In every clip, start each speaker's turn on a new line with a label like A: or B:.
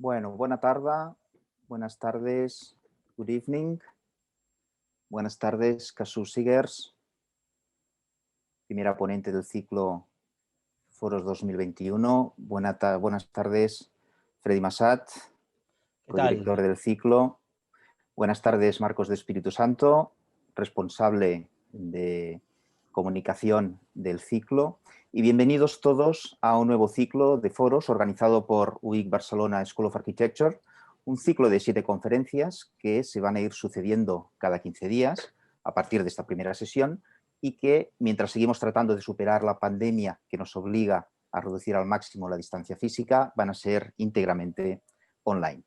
A: Bueno, buenas tardes, good evening, buenas tardes, Kasu Sigers, primera ponente del ciclo Foros 2021. Buenas tardes, Freddy Massat,
B: ¿Qué tal?
A: codirector del ciclo. Buenas tardes, Marcos de Espíritu Santo, responsable de comunicación del ciclo. Y bienvenidos todos a un nuevo ciclo de foros organizado por UIC Barcelona School of Architecture, un ciclo de 7 conferencias que se van a ir sucediendo cada 15 días a partir de esta primera sesión y que, mientras seguimos tratando de superar la pandemia que nos obliga a reducir al máximo la distancia física, van a ser íntegramente online.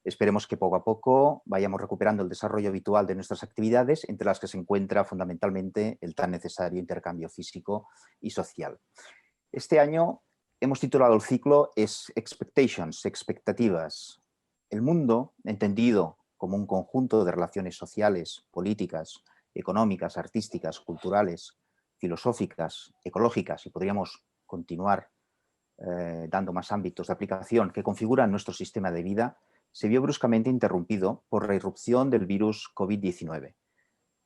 A: Esperemos que poco a poco vayamos recuperando el desarrollo habitual de nuestras actividades, entre las que se encuentra fundamentalmente el tan necesario intercambio físico y social. Este año hemos titulado el ciclo Expectations, expectativas. El mundo, entendido como un conjunto de relaciones sociales, políticas, económicas, artísticas, culturales, filosóficas, ecológicas, y podríamos continuar dando más ámbitos de aplicación que configuran nuestro sistema de vida, se vio bruscamente interrumpido por la irrupción del virus COVID-19.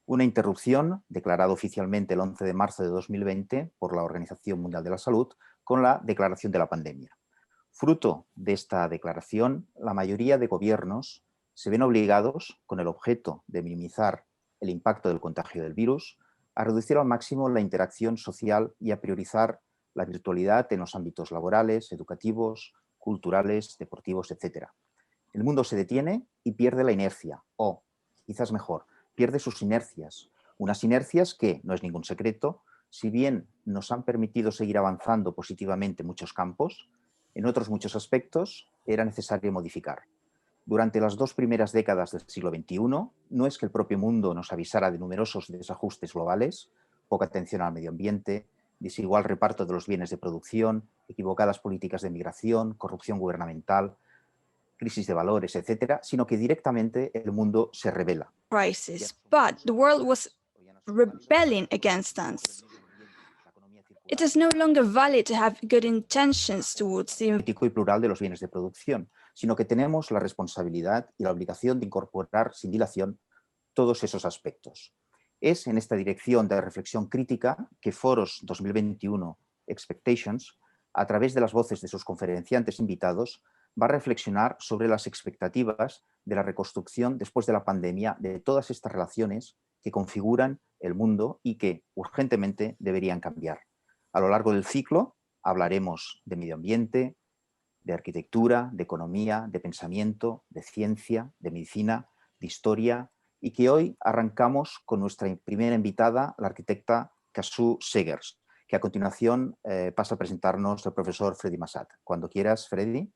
A: Una interrupción declarada oficialmente el 11 de marzo de 2020 por la Organización Mundial de la Salud con la declaración de la pandemia. Fruto de esta declaración, la mayoría de gobiernos se ven obligados, con el objeto de minimizar el impacto del contagio del virus, a reducir al máximo la interacción social y a priorizar la virtualidad en los ámbitos laborales, educativos, culturales, deportivos, etc. El mundo se detiene y pierde la inercia, o, quizás mejor, pierde sus inercias. Unas inercias que, no es ningún secreto, si bien nos han permitido seguir avanzando positivamente en muchos campos, en otros muchos aspectos era necesario modificar. Durante las 2 primeras décadas del siglo XXI, no es que el propio mundo nos avisara de numerosos desajustes globales, poca atención al medio ambiente, desigual reparto de los bienes de producción, equivocadas políticas de migración, corrupción gubernamental, crisis de valores, etcétera, sino que directamente el mundo se rebela.
C: Crisis, but the world was rebelling against us. It is no longer valid to have good intentions towards the
A: Y plural de los bienes de producción, sino que tenemos la responsabilidad y la obligación de incorporar sin dilación todos esos aspectos. Es en esta dirección de reflexión crítica que Foros 2021 Expectations, a través de las voces de sus conferenciantes invitados, va a reflexionar sobre las expectativas de la reconstrucción después de la pandemia de todas estas relaciones que configuran el mundo y que urgentemente deberían cambiar. A lo largo del ciclo hablaremos de medio ambiente, de arquitectura, de economía, de pensamiento, de ciencia, de medicina, de historia, y que hoy arrancamos con nuestra primera invitada, la arquitecta Kasu Segers, que a continuación pasa a presentarnos el profesor Freddy Massat. Cuando quieras, Freddy.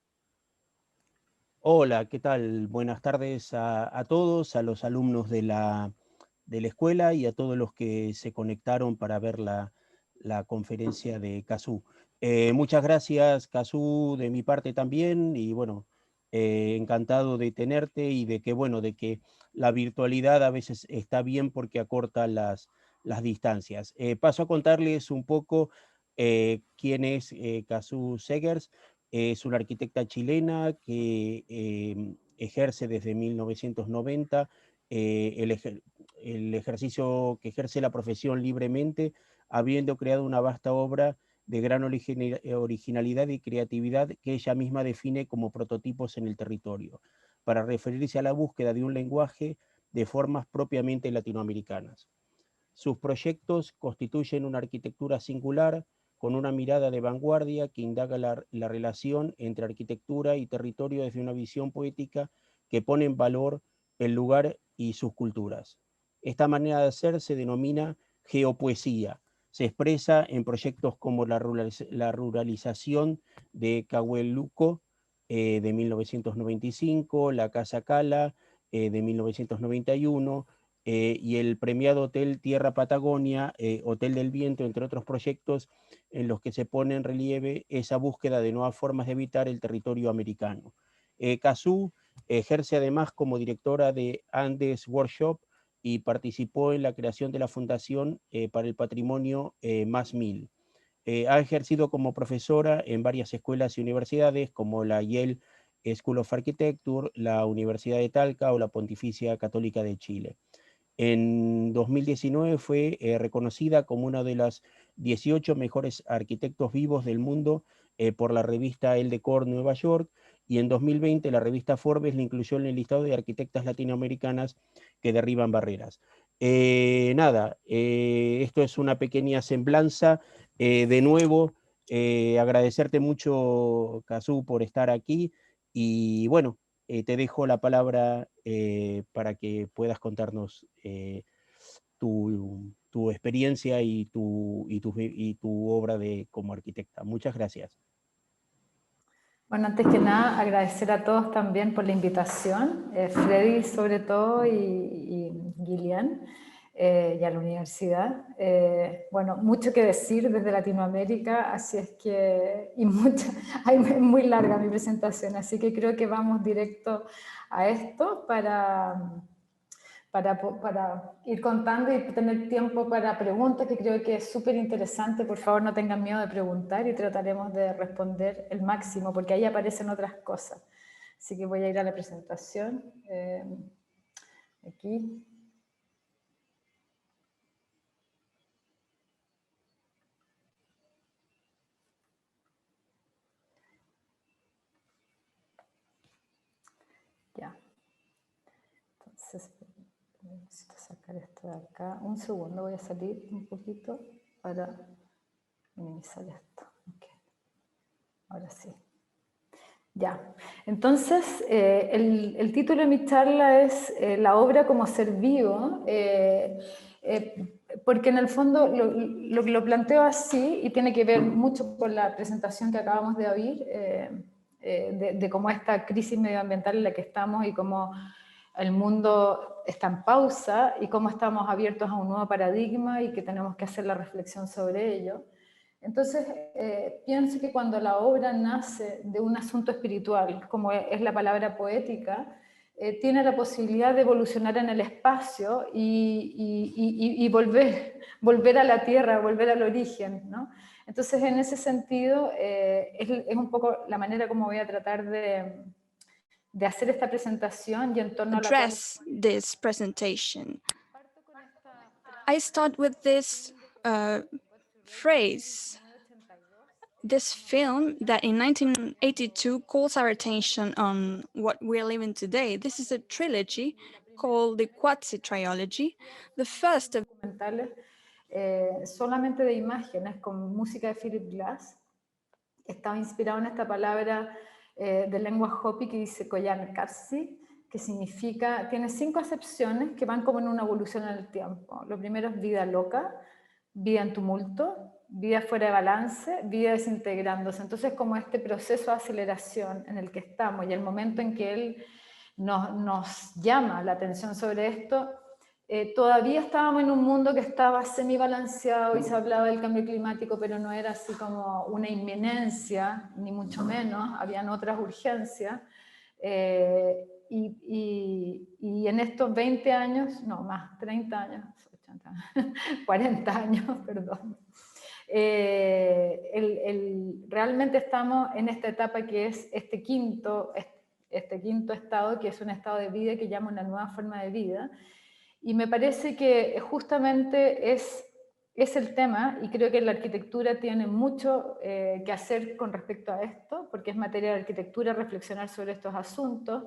B: Hola, ¿qué tal? Buenas tardes a todos, a los alumnos de la escuela y a todos los que se conectaron para ver la conferencia de Kasu. Muchas gracias, Kasu, de mi parte también, y bueno, encantado de tenerte y de que la virtualidad a veces está bien porque acorta las distancias. Paso a contarles un poco quién es Kasu Segers. Es una arquitecta chilena que ejerce desde 1990 el ejercicio que ejerce la profesión libremente, habiendo creado una vasta obra de gran originalidad y creatividad que ella misma define como prototipos en el territorio, para referirse a la búsqueda de un lenguaje de formas propiamente latinoamericanas. Sus proyectos constituyen una arquitectura singular, con una mirada de vanguardia que indaga la relación entre arquitectura y territorio desde una visión poética que pone en valor el lugar y sus culturas. Esta manera de hacer se denomina geopoesía. Se expresa en proyectos como la ruralización de Cahueluco de 1995, la Casa Cala de 1991, y el premiado Hotel Tierra Patagonia, Hotel del Viento, entre otros proyectos en los que se pone en relieve esa búsqueda de nuevas formas de habitar el territorio americano. Kasu ejerce además como directora de Andes Workshop y participó en la creación de la Fundación para el Patrimonio Más Mil. Ha ejercido como profesora en varias escuelas y universidades como la Yale School of Architecture, la Universidad de Talca o la Pontificia Católica de Chile. En 2019 fue reconocida como una de las 18 mejores arquitectos vivos del mundo por la revista El Decor Nueva York, y en 2020 la revista Forbes la incluyó en el listado de arquitectas latinoamericanas que derriban barreras. Esto es una pequeña semblanza. De nuevo, agradecerte mucho, Cazzu, por estar aquí, y bueno, te dejo la palabra para que puedas contarnos tu experiencia y tu obra como arquitecta. Muchas gracias.
D: Bueno, antes que nada, agradecer a todos también por la invitación, Freddy sobre todo y Gillian, y a la universidad. Bueno, mucho que decir desde Latinoamérica, así es que, es muy larga mi presentación, así que creo que vamos directo a esto para ir contando y tener tiempo para preguntas, que creo que es súper interesante. Por favor, no tengan miedo de preguntar y trataremos de responder el máximo, porque ahí aparecen otras cosas. Así que voy a ir a la presentación. Aquí. Ya. Entonces, necesito sacar esto de acá. Un segundo, voy a salir un poquito para minimizar esto. Okay. Ahora sí. Ya, entonces el título de mi charla es La obra como ser vivo, porque en el fondo lo planteo así y tiene que ver mucho con la presentación que acabamos de oír, de cómo esta crisis medioambiental en la que estamos y cómo el mundo está en pausa y cómo estamos abiertos a un nuevo paradigma y que tenemos que hacer la reflexión sobre ello. Entonces, pienso que cuando la obra nace de un asunto espiritual, como es la palabra poética, tiene la posibilidad de evolucionar en el espacio y volver a la tierra, volver al origen, ¿no? Entonces, en ese sentido, es un poco la manera como voy a tratar de hacer esta presentación y en torno a la cual...
C: This presentation. I start with this phrase, this film that in 1982 calls our attention on what we're living today. This is a trilogy called the Quatsi Trilogy, the first of
D: solamente de imágenes con música de Philip Glass. Estaba inspirado en esta palabra de lengua Hopi que dice Koyan Karsi, que significa, tiene 5 acepciones que van como en una evolución en el tiempo. Lo primero es vida loca, vida en tumulto, vida fuera de balance, vida desintegrándose. Entonces, como este proceso de aceleración en el que estamos y el momento en que él nos llama la atención sobre esto, todavía estábamos en un mundo que estaba semi-balanceado y se hablaba del cambio climático, pero no era así como una inminencia, ni mucho menos, habían otras urgencias. Y en estos 20 años, no más, 30 años, 80, 40 años, perdón, realmente estamos en esta etapa que es este quinto estado, que es un estado de vida que llama una nueva forma de vida. Y me parece que justamente es el tema, y creo que la arquitectura tiene mucho que hacer con respecto a esto, porque es materia de arquitectura reflexionar sobre estos asuntos,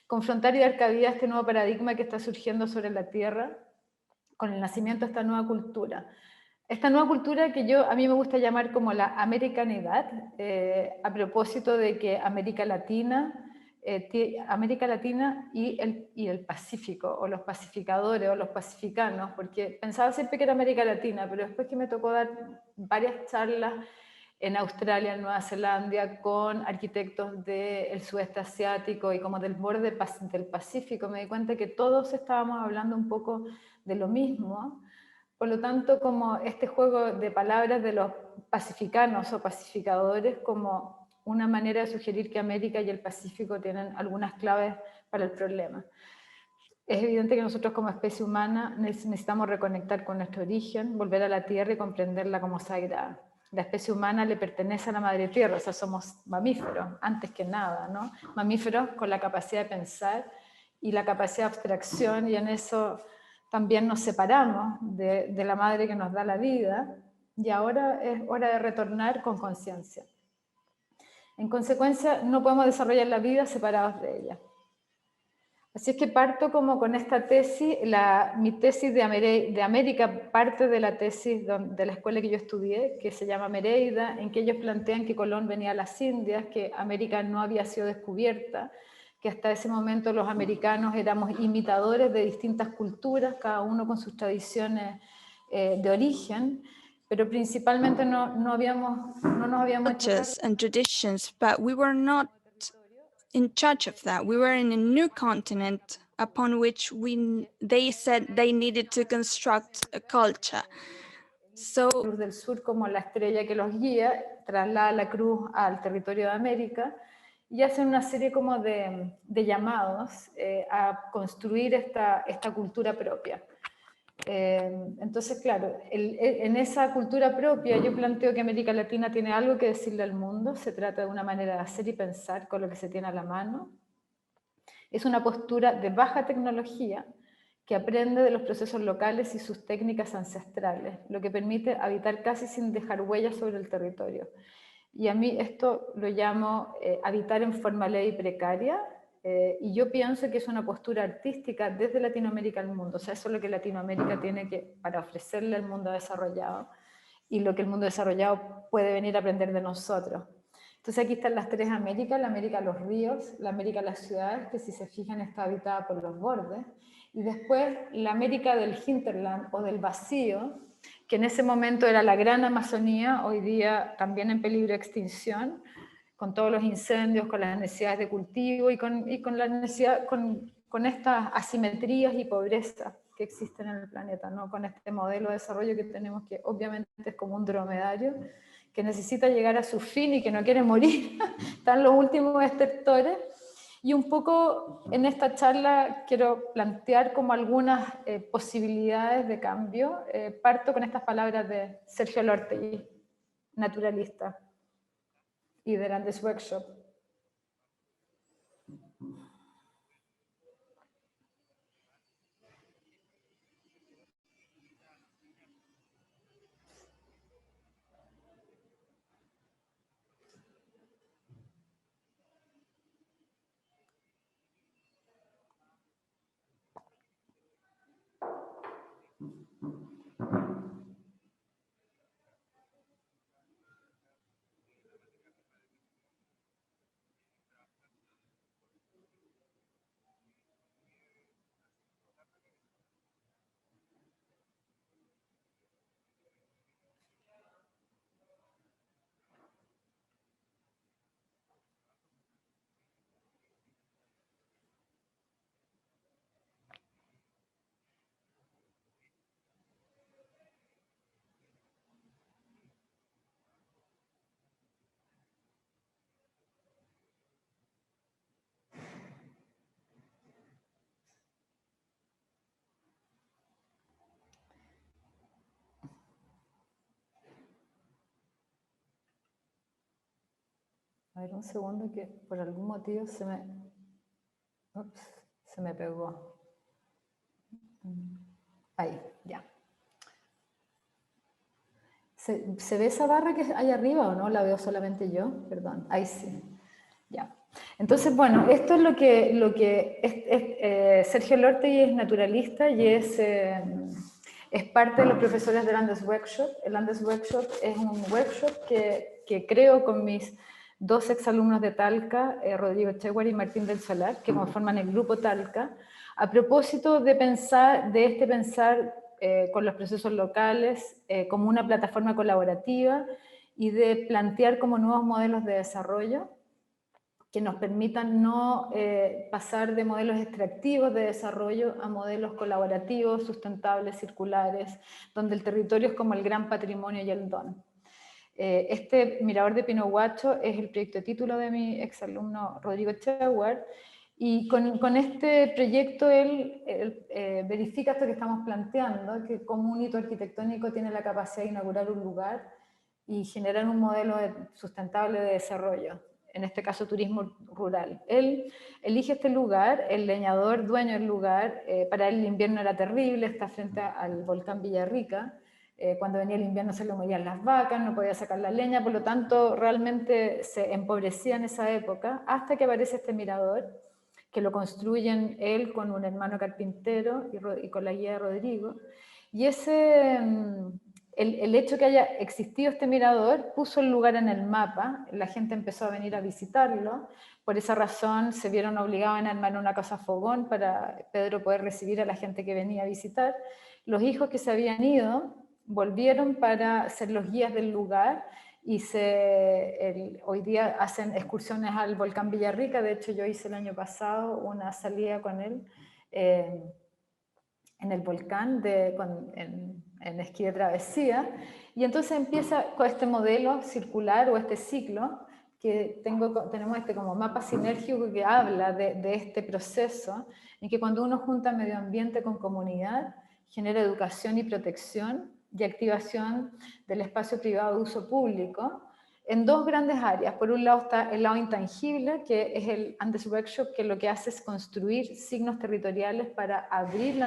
D: confrontar y dar cabida a este nuevo paradigma que está surgiendo sobre la Tierra con el nacimiento de esta nueva cultura. Esta nueva cultura que a mí me gusta llamar como la americanidad, a propósito de que América Latina y el Pacífico, o los pacificadores, o los pacificanos, porque pensaba siempre que era América Latina, pero después que me tocó dar varias charlas en Australia, en Nueva Zelanda, con arquitectos del sudeste asiático y como del borde del Pacífico, me di cuenta que todos estábamos hablando un poco de lo mismo. Por lo tanto, como este juego de palabras de los pacificanos o pacificadores como una manera de sugerir que América y el Pacífico tienen algunas claves para el problema. Es evidente que nosotros como especie humana necesitamos reconectar con nuestro origen, volver a la Tierra y comprenderla como sagrada. la especie humana le pertenece a la madre tierra, o sea, somos mamíferos, antes que nada, ¿no? Mamíferos con la capacidad de pensar y la capacidad de abstracción, y en eso también nos separamos de la madre que nos da la vida, y ahora es hora de retornar con conciencia. En consecuencia, no podemos desarrollar la vida separados de ella. Así es que parto como con esta tesis, mi tesis de América parte de la tesis de la escuela que yo estudié, que se llama Mereida, en que ellos plantean que Colón venía a las Indias, que América no había sido descubierta, que hasta ese momento los americanos éramos imitadores de distintas culturas, cada uno con sus tradiciones de origen, pero principalmente no nos habíamos hecho
C: Cultures and traditions, but we were not in charge of that. We were in a new continent upon which they said they needed to construct a culture. So,
D: Cruz del Sur como la estrella que los guía, traslada la cruz al territorio de América y hacen una serie como de llamados a construir esta cultura propia. Entonces, claro, en esa cultura propia yo planteo que América Latina tiene algo que decirle al mundo, se trata de una manera de hacer y pensar con lo que se tiene a la mano. Es una postura de baja tecnología que aprende de los procesos locales y sus técnicas ancestrales, lo que permite habitar casi sin dejar huellas sobre el territorio. Y a mí esto lo llamo habitar en forma ley precaria, y yo pienso que es una postura artística desde Latinoamérica al mundo, o sea, eso es lo que Latinoamérica tiene para ofrecerle al mundo desarrollado, y lo que el mundo desarrollado puede venir a aprender de nosotros. Entonces aquí están las tres Américas, la América de los ríos, la América de las ciudades, que si se fijan está habitada por los bordes, y después la América del hinterland o del vacío, que en ese momento era la gran Amazonía, hoy día también en peligro de extinción, con todos los incendios, con las necesidades de cultivo y con estas asimetrías y pobreza que existen en el planeta, ¿no? Con este modelo de desarrollo que tenemos, que obviamente es como un dromedario, que necesita llegar a su fin y que no quiere morir. Están los últimos estertores. Y un poco en esta charla quiero plantear como algunas posibilidades de cambio. Parto con estas palabras de Sergio Lortegui, naturalista, y del Andes Workshop. A ver, un segundo que por algún motivo se me pegó. Ahí, ya. ¿Se ve esa barra que hay arriba o no? ¿La veo solamente yo? Perdón, ahí sí. Ya. Entonces, bueno, esto es lo que Sergio Lortegui es naturalista y es parte de los profesores del Andes Workshop. El Andes Workshop es un workshop que creo con mis dos exalumnos de Talca, Rodrigo Cheguar y Martín del Solar, que conforman el grupo Talca, a propósito de pensar con los procesos locales como una plataforma colaborativa y de plantear como nuevos modelos de desarrollo que nos permitan no pasar de modelos extractivos de desarrollo a modelos colaborativos, sustentables, circulares, donde el territorio es como el gran patrimonio y el don. Este Mirador de Pino Huacho es el proyecto de título de mi exalumno Rodrigo Cheguar, y con este proyecto él verifica esto que estamos planteando, que como un hito arquitectónico tiene la capacidad de inaugurar un lugar y generar un modelo sustentable de desarrollo, en este caso turismo rural. Él elige este lugar, el leñador dueño del lugar, para él el invierno era terrible, está frente al volcán Villarrica, cuando venía el invierno se le morían las vacas, no podía sacar la leña, por lo tanto realmente se empobrecía en esa época, hasta que aparece este mirador, que lo construyen él con un hermano carpintero y con la guía de Rodrigo, y el hecho que haya existido este mirador puso el lugar en el mapa, la gente empezó a venir a visitarlo, por esa razón se vieron obligados a armar una casa fogón para Pedro poder recibir a la gente que venía a visitar. Los hijos que se habían ido volvieron para ser los guías del lugar y hoy día hacen excursiones al volcán Villarrica. De hecho yo hice el año pasado una salida con él en el volcán en esquí de travesía, y entonces empieza con este modelo circular o este ciclo que tenemos como mapa sinérgico que habla de este proceso en que cuando uno junta medio ambiente con comunidad genera educación y protección y activación del espacio privado de uso público en dos grandes áreas. Por un lado está el lado intangible, que es el Andes Workshop, que lo que hace es construir signos territoriales para abrir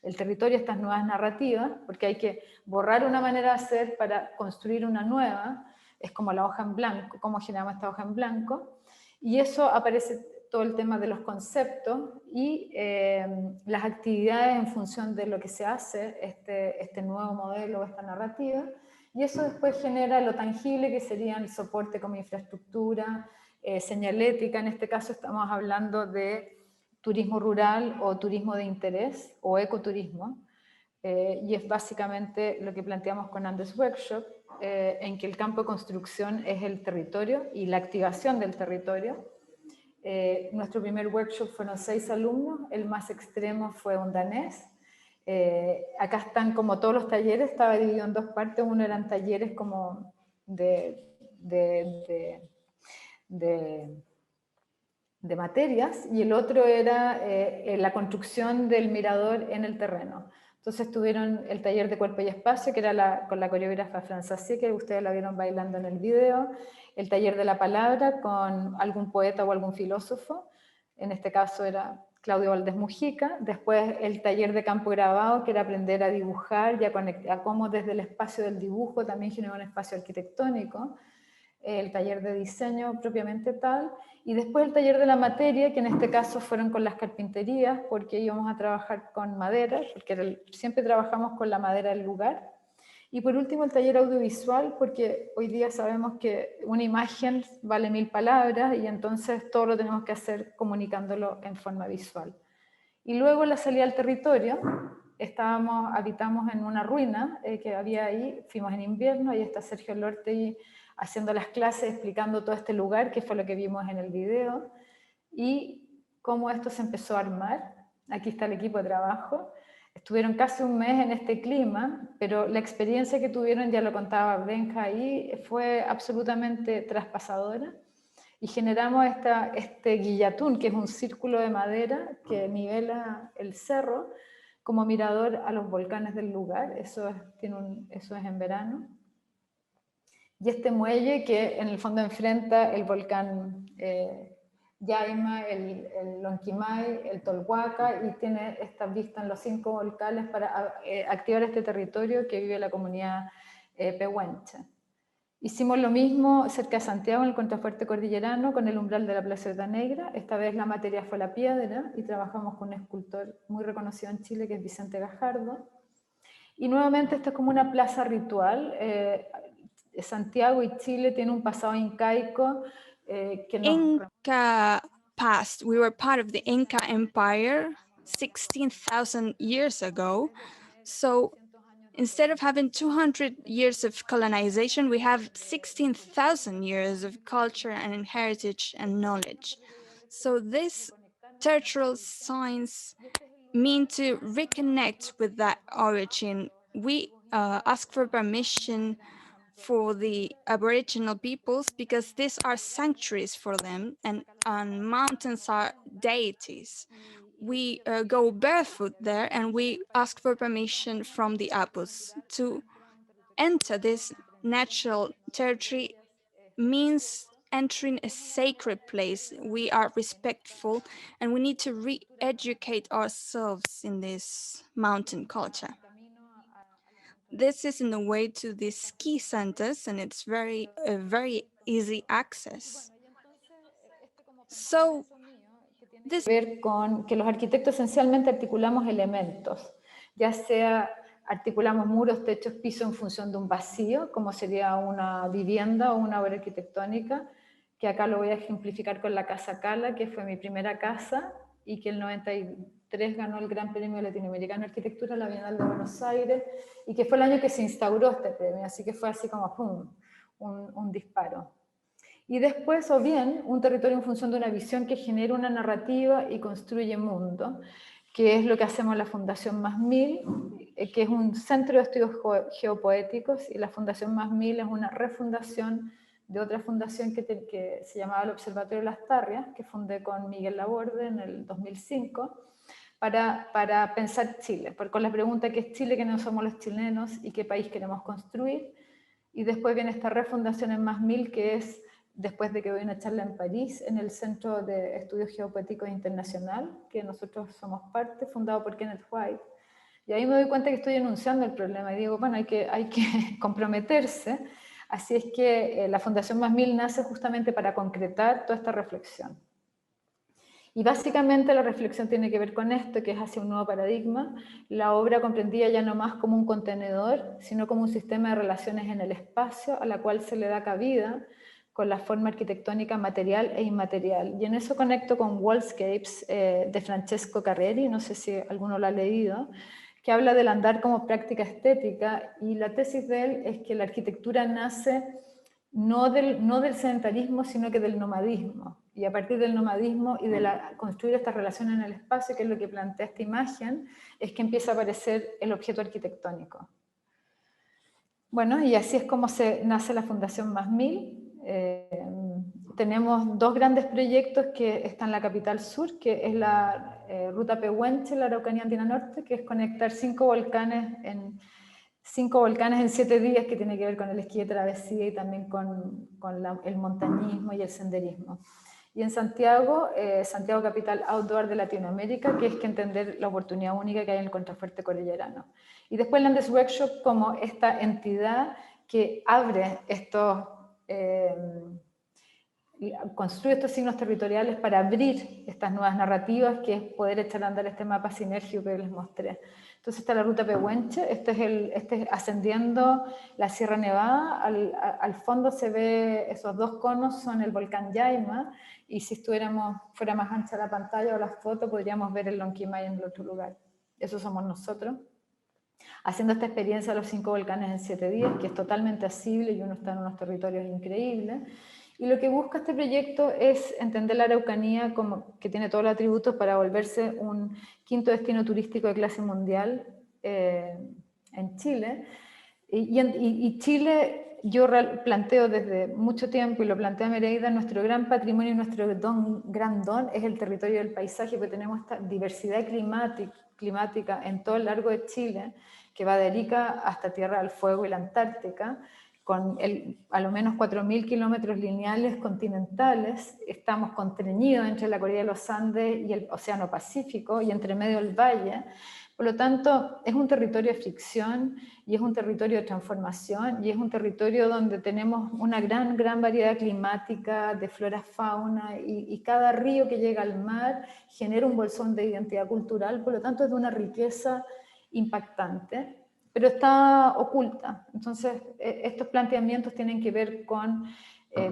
D: el territorio a estas nuevas narrativas, porque hay que borrar una manera de hacer para construir una nueva. Es como la hoja en blanco, cómo generamos esta hoja en blanco, y eso aparece todo el tema de los conceptos y las actividades en función de lo que se hace, este nuevo modelo, esta narrativa, y eso después genera lo tangible, que sería el soporte como infraestructura, señalética. En este caso estamos hablando de turismo rural o turismo de interés o ecoturismo, y es básicamente lo que planteamos con Andes Workshop, en que el campo de construcción es el territorio y la activación del territorio. Nuestro primer workshop fueron 6 alumnos, el más extremo fue un danés. Acá están como todos los talleres, estaba dividido en dos partes. Uno eran talleres como de materias, y el otro era la construcción del mirador en el terreno. Entonces tuvieron el taller de cuerpo y espacio, que era con la coreógrafa Francesí, que ustedes la vieron bailando en el video, el taller de la palabra con algún poeta o algún filósofo, en este caso era Claudio Valdés Mujica. Después el taller de campo grabado, que era aprender a dibujar y a cómo desde el espacio del dibujo también generar un espacio arquitectónico. El taller de diseño propiamente tal, y después el taller de la materia, que en este caso fueron con las carpinterías, porque íbamos a trabajar con madera, porque siempre trabajamos con la madera del lugar. Y por último el taller audiovisual, porque hoy día sabemos que una imagen vale 1000 palabras, y entonces todo lo tenemos que hacer comunicándolo en forma visual. Y luego la salida al territorio, habitamos en una ruina que había ahí, fuimos en invierno, ahí está Sergio Lorte haciendo las clases, explicando todo este lugar, que fue lo que vimos en el video, y cómo esto se empezó a armar. Aquí está el equipo de trabajo. Estuvieron casi un mes en este clima, pero la experiencia que tuvieron, ya lo contaba Brenja ahí, fue absolutamente traspasadora, y generamos este guillatún, que es un círculo de madera que nivela el cerro como mirador a los volcanes del lugar. Eso es en verano. Y este muelle que en el fondo enfrenta el volcán Yaima, el Lonquimay, el Tolhuaca, y tiene esta vista en los 5 volcanes para activar este territorio que vive la comunidad pehuenche. Hicimos lo mismo cerca de Santiago, en el contrafuerte cordillerano, con el umbral de la Placeta Negra. Esta vez la materia fue la piedra, y trabajamos con un escultor muy reconocido en Chile, que es Vicente Gajardo. Y nuevamente esto es como una plaza ritual. Santiago y Chile tienen un pasado incaico que nos...
C: Inca past, we were part of the Inca Empire 16,000 years ago. So instead of having 200 years of colonization, we have 16,000 years of culture and heritage and knowledge. So this territorial signs mean to reconnect with that origin. We ask for permission for the Aboriginal peoples because these are sanctuaries for them, and mountains are deities. We go barefoot there, and we ask for permission from the Apus to enter this natural territory means entering a sacred place. We are respectful and we need to re-educate ourselves in this mountain culture. This is in the way to the ski centers and it's very easy access. So this
D: ver con que los arquitectos esencialmente articulamos elementos, ya sea articulamos muros, techos, piso en función de un vacío, como sería una vivienda o una obra arquitectónica, que acá lo voy a ejemplificar con la Casa Cala, que fue mi primera casa y que el 93 ganó el Gran Premio Latinoamericano de Arquitectura en la Bienal de Buenos Aires y que fue el año que se instauró este premio, así que fue así como ¡pum! Un disparo. Y después, o bien, un territorio en función de una visión que genera una narrativa y construye mundo, que es lo que hacemos en la Fundación Más Mil, que es un centro de estudios geopoéticos, y la Fundación Más Mil es una refundación de otra fundación que se llamaba el Observatorio Las Tarrias, que fundé con Miguel Laborde en el 2005, para pensar Chile, con la pregunta ¿qué es Chile?, ¿qué no somos los chilenos? ¿Y qué país queremos construir? Y después viene esta refundación en Más Mil, que es después de que voy a una charla en París, en el Centro de Estudios Geopoéticos Internacional, que nosotros somos parte, fundado por Kenneth White. Y ahí me doy cuenta que estoy enunciando el problema y digo, bueno, hay que comprometerse. Así es que la Fundación Más Mil nace justamente para concretar toda esta reflexión. Y básicamente la reflexión tiene que ver con esto, que es hacia un nuevo paradigma. La obra comprendida ya no más como un contenedor, sino como un sistema de relaciones en el espacio a la cual se le da cabida con la forma arquitectónica material e inmaterial. Y en eso conecto con Wallscapes de Francesco Carreri, no sé si alguno lo ha leído, que habla del andar como práctica estética, y la tesis de él es que la arquitectura nace no del sedentarismo, sino que del nomadismo. Y a partir del nomadismo y de construir estas relaciones en el espacio, que es lo que plantea esta imagen, es que empieza a aparecer el objeto arquitectónico. Bueno, y así es como nace la Fundación Más Mil. Tenemos dos grandes proyectos que están en la capital sur, que es la Ruta Pehuenche, la Araucanía Andina Norte, que es conectar 5 volcanes en 7 días, que tiene que ver con el esquí de travesía y también con el montañismo y el senderismo. Y en Santiago, Santiago Capital Outdoor de Latinoamérica, que es que entender la oportunidad única que hay en el contrafuerte cordillerano. Y después Landes Workshop como esta entidad que abre estos, construye estos signos territoriales para abrir estas nuevas narrativas, que es poder echar a andar este mapa sinérgico que les mostré. Entonces está la Ruta Pehuenche, este es ascendiendo la Sierra Nevada, al fondo se ve esos dos conos, son el volcán Yaima, y si fuera más ancha la pantalla o la foto, podríamos ver el Lonquimay en el otro lugar. Eso somos nosotros, haciendo esta experiencia de los 5 volcanes en 7 días, que es totalmente asible y uno está en unos territorios increíbles. Y lo que busca este proyecto es entender la Araucanía como que tiene todos los atributos para volverse un quinto destino turístico de clase mundial en Chile. Y Chile, yo planteo desde mucho tiempo, y lo plantea Mereida, nuestro gran patrimonio y nuestro gran don es el territorio del paisaje, porque tenemos esta diversidad climática en todo el largo de Chile, que va de Arica hasta Tierra del Fuego y la Antártica, con a lo menos 4.000 kilómetros lineales continentales. Estamos constreñidos entre la cordillera de los Andes y el Océano Pacífico, y entre medio del valle. Por lo tanto, es un territorio de fricción, y es un territorio de transformación, y es un territorio donde tenemos una gran variedad climática, de flora, fauna, y cada río que llega al mar genera un bolsón de identidad cultural. Por lo tanto, es de una riqueza impactante, pero está oculta. Entonces, estos planteamientos tienen que ver con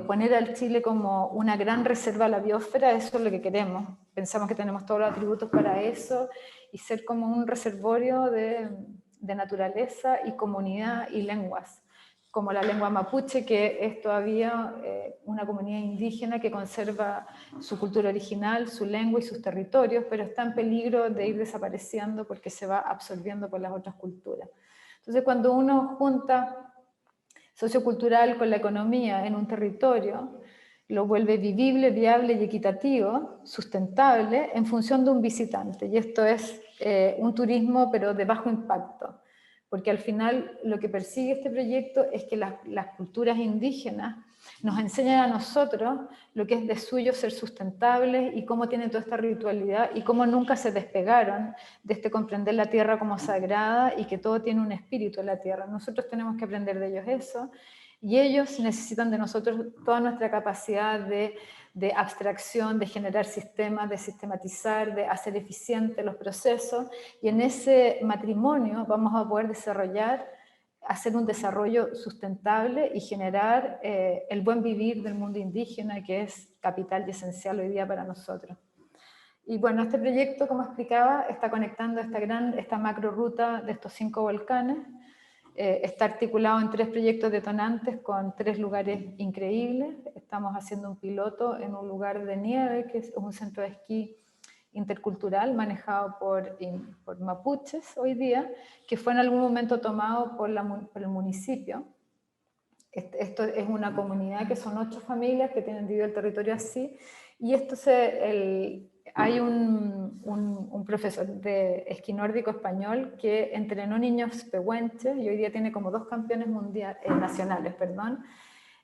D: poner al Chile como una gran reserva a la biosfera. Eso es lo que queremos. Pensamos que tenemos todos los atributos para eso, y ser como un reservorio de naturaleza y comunidad y lenguas, como la lengua mapuche, que es todavía una comunidad indígena que conserva su cultura original, su lengua y sus territorios, pero está en peligro de ir desapareciendo porque se va absorbiendo por las otras culturas. Entonces, cuando uno junta sociocultural con la economía en un territorio, lo vuelve vivible, viable y equitativo, sustentable, en función de un visitante. Y esto es un turismo, pero de bajo impacto. porque al final lo que persigue este proyecto es que las culturas indígenas nos enseñan a nosotros lo que es de suyo ser sustentables y cómo tienen toda esta ritualidad y cómo nunca se despegaron de este comprender la tierra como sagrada y que todo tiene un espíritu en la tierra. Nosotros tenemos que aprender de ellos eso y ellos necesitan de nosotros toda nuestra capacidad de abstracción, de generar sistemas, de sistematizar, de hacer eficientes los procesos y en ese matrimonio vamos a poder hacer un desarrollo sustentable y generar el buen vivir del mundo indígena, que es capital y esencial hoy día para nosotros. Y bueno, este proyecto, como explicaba, está conectando esta macro ruta de estos 5 volcanes, está articulado en 3 proyectos detonantes con 3 lugares increíbles. Estamos haciendo un piloto en un lugar de nieve, que es un centro de esquí intercultural manejado por mapuches hoy día, que fue en algún momento tomado por el municipio. Esto es una comunidad que son 8 familias que tienen dividido el territorio así, y esto hay un profesor de esquí nórdico español que entrenó niños pehuenches y hoy día tiene como 2 campeones nacionales, perdón.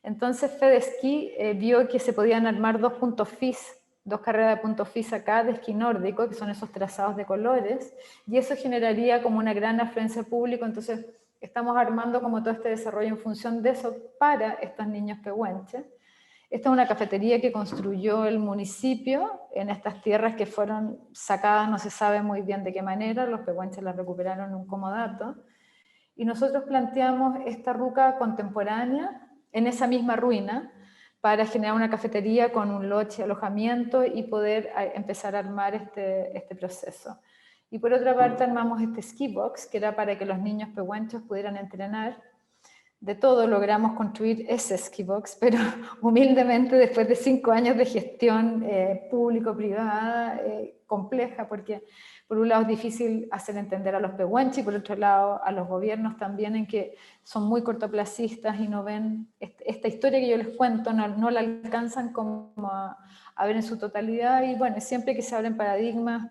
D: Entonces FEDESquí vio que se podían armar 2 puntos FIS, 2 carreras de puntos FIS acá de esquí nórdico, que son esos trazados de colores, y eso generaría como una gran afluencia pública. Entonces estamos armando como todo este desarrollo en función de eso para estos niños pehuenches. Esta es una cafetería que construyó el municipio en estas tierras que fueron sacadas, no se sabe muy bien de qué manera, los pehuenches las recuperaron en un comodato, y nosotros planteamos esta ruca contemporánea en esa misma ruina, para generar una cafetería con un loche, alojamiento y poder empezar a armar este proceso. Y por otra parte armamos este ski box, que era para que los niños pehuenchos pudieran entrenar. De todo logramos construir ese ski box, pero humildemente después de 5 años de gestión público-privada compleja, porque por un lado es difícil hacer entender a los pehuenches y por otro lado a los gobiernos también, en que son muy cortoplacistas y no ven esta historia que yo les cuento, no la alcanzan como a ver en su totalidad. Y bueno, siempre que se abren paradigmas,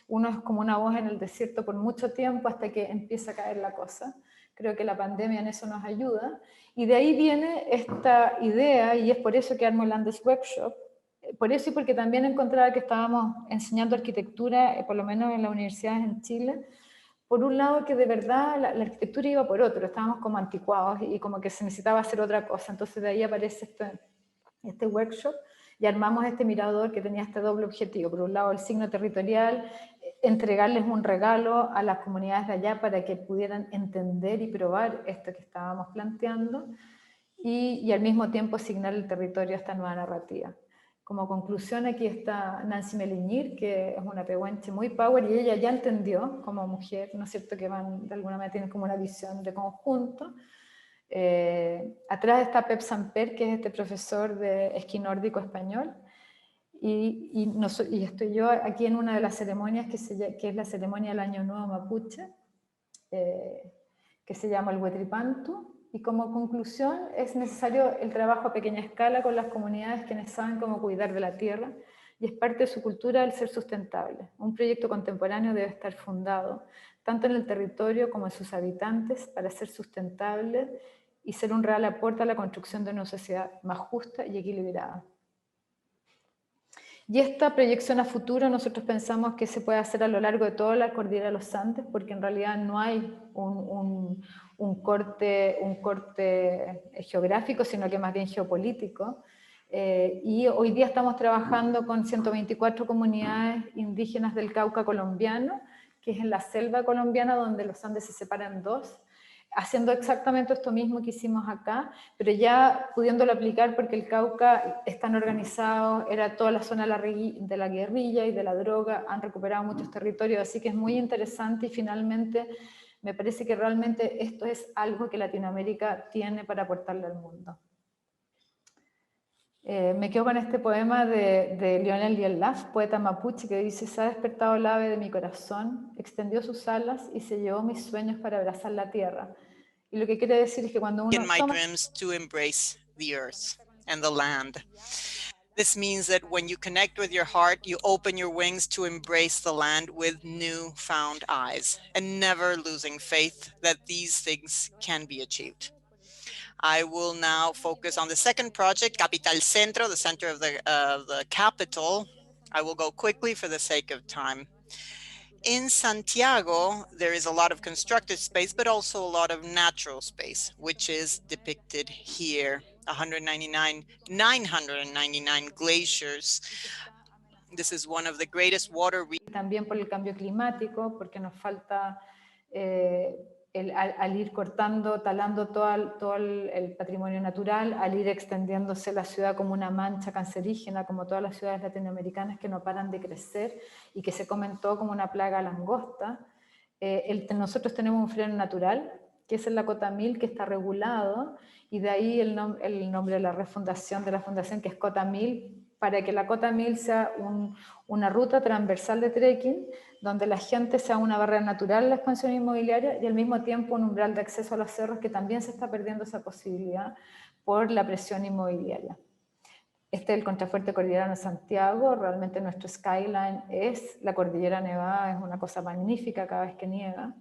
D: uno es como una voz en el desierto por mucho tiempo hasta que empieza a caer la cosa. Creo que la pandemia en eso nos ayuda. Y de ahí viene esta idea, y es por eso que armo el Andes Workshop. Por eso y porque también encontraba que estábamos enseñando arquitectura, por lo menos en las universidades en Chile. Por un lado que de verdad la arquitectura iba por otro, estábamos como anticuados y como que se necesitaba hacer otra cosa. Entonces de ahí aparece este workshop y armamos este mirador que tenía este doble objetivo. Por un lado el signo territorial, entregarles un regalo a las comunidades de allá para que pudieran entender y probar esto que estábamos planteando y al mismo tiempo asignar el territorio a esta nueva narrativa. Como conclusión aquí está Nancy Meliñir, que es una pehuenche muy power y ella ya entendió como mujer, ¿no es cierto?, que van de alguna manera tienen como una visión de conjunto. Atrás está Pep Samper, que es este profesor de esquí nórdico español. Y estoy yo aquí en una de las ceremonias que es la ceremonia del Año Nuevo Mapuche, que se llama el Huetripantu, y como conclusión es necesario el trabajo a pequeña escala con las comunidades quienes saben cómo cuidar de la tierra, y es parte de su cultura el ser sustentable. Un proyecto contemporáneo debe estar fundado tanto en el territorio como en sus habitantes para ser sustentable y ser un real aporte a la construcción de una sociedad más justa y equilibrada. Y esta proyección a futuro nosotros pensamos que se puede hacer a lo largo de toda la cordillera de los Andes, porque en realidad no hay un corte geográfico, sino que más bien geopolítico. Y hoy día estamos trabajando con 124 comunidades indígenas del Cauca colombiano, que es en la selva colombiana donde los Andes se separan en 2, haciendo exactamente esto mismo que hicimos acá, pero ya pudiéndolo aplicar porque el Cauca están organizados, era toda la zona de la guerrilla y de la droga, han recuperado muchos territorios, así que es muy interesante y finalmente me parece que realmente esto es algo que Latinoamérica tiene para aportarle al mundo. Me quedo con este poema de Lionel Dielaf, poeta mapuche, que dice: se ha despertado el ave de mi corazón, extendió sus alas y se llevó mis sueños para abrazar la tierra. Y lo que quiere decir es que cuando uno
E: in my dreams to embrace the earth and the land. This means that when you connect with your heart, you open your wings to embrace the land with newfound eyes, and never losing faith that these things can be achieved. I will now focus on the second project, Capital Centro, the center of the capital. I will go quickly for the sake of time. In Santiago, there is a lot of constructed space, but also a lot of natural space, which is depicted here. 999 glaciers. This is one of the greatest water.
D: También por el cambio climático, porque nos falta al ir cortando, talando todo el patrimonio natural, al ir extendiéndose la ciudad como una mancha cancerígena, como todas las ciudades latinoamericanas que no paran de crecer y que se comen todo como una plaga langosta. Nosotros tenemos un freno natural, que es el Lakota 1000, que está regulado, y de ahí el nombre de la refundación de la fundación, que es Cota 1000, para que la Cota 1000 sea una ruta transversal de trekking, donde la gente sea una barrera natural a la expansión inmobiliaria y al mismo tiempo un umbral de acceso a los cerros, que también se está perdiendo esa posibilidad por la presión inmobiliaria. Este es el contrafuerte cordillerano de Santiago. Realmente nuestro skyline es la cordillera nevada, es una cosa magnífica cada vez que nieva.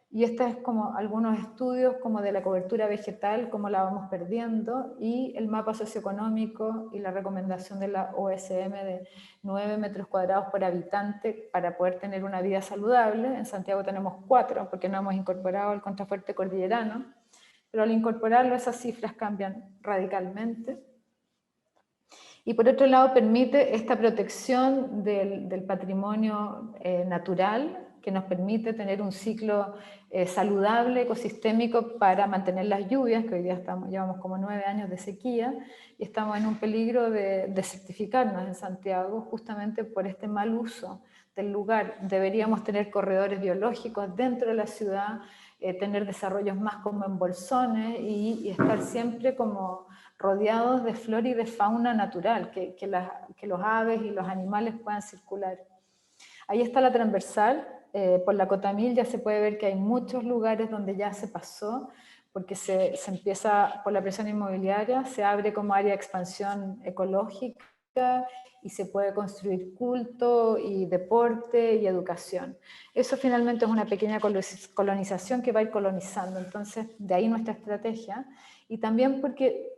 D: Y este es como algunos estudios como de la cobertura vegetal, cómo la vamos perdiendo, y el mapa socioeconómico y la recomendación de la OSM de 9 metros cuadrados por habitante para poder tener una vida saludable. En Santiago tenemos 4 porque no hemos incorporado el contrafuerte cordillerano, pero al incorporarlo esas cifras cambian radicalmente. Y por otro lado permite esta protección del patrimonio natural, que nos permite tener un ciclo saludable, ecosistémico, para mantener las lluvias, que hoy día llevamos como 9 años de sequía, y estamos en un peligro de desertificarnos en Santiago, justamente por este mal uso del lugar. Deberíamos tener corredores biológicos dentro de la ciudad, tener desarrollos más como en bolsones, y estar siempre como rodeados de flora y de fauna natural, que los aves y los animales puedan circular. Ahí está la transversal. Por la Cota 1000 ya se puede ver que hay muchos lugares donde ya se pasó, porque se empieza por la presión inmobiliaria, se abre como área de expansión ecológica y se puede construir culto y deporte y educación. Eso finalmente es una pequeña colonización que va a ir colonizando, entonces de ahí nuestra estrategia. Y también porque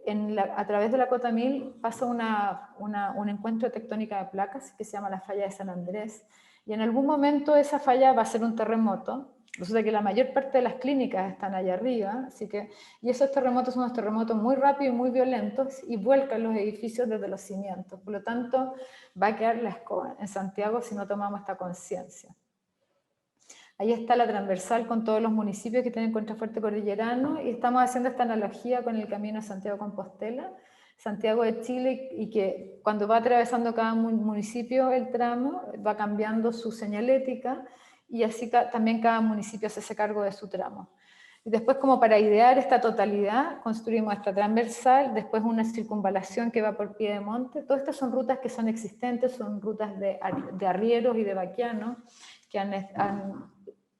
D: a través de la Cota 1000 pasa un encuentro tectónica de placas que se llama la falla de San Andrés, y en algún momento esa falla va a ser un terremoto. Resulta que la mayor parte de las clínicas están allá arriba, y esos terremotos son unos terremotos muy rápidos y muy violentos, y vuelcan los edificios desde los cimientos. Por lo tanto, va a quedar la escoba en Santiago si no tomamos esta conciencia. Ahí está la transversal con todos los municipios que tienen contrafuerte cordillerano, y estamos haciendo esta analogía con el camino de Santiago-Compostela, Santiago de Chile, y que cuando va atravesando cada municipio el tramo, va cambiando su señalética, y así también cada municipio se hace cargo de su tramo. Y después, como para idear esta totalidad, construimos esta transversal, después una circunvalación que va por Piedemonte. Todas estas son rutas que son existentes, son rutas de arrieros y de vaquianos, que han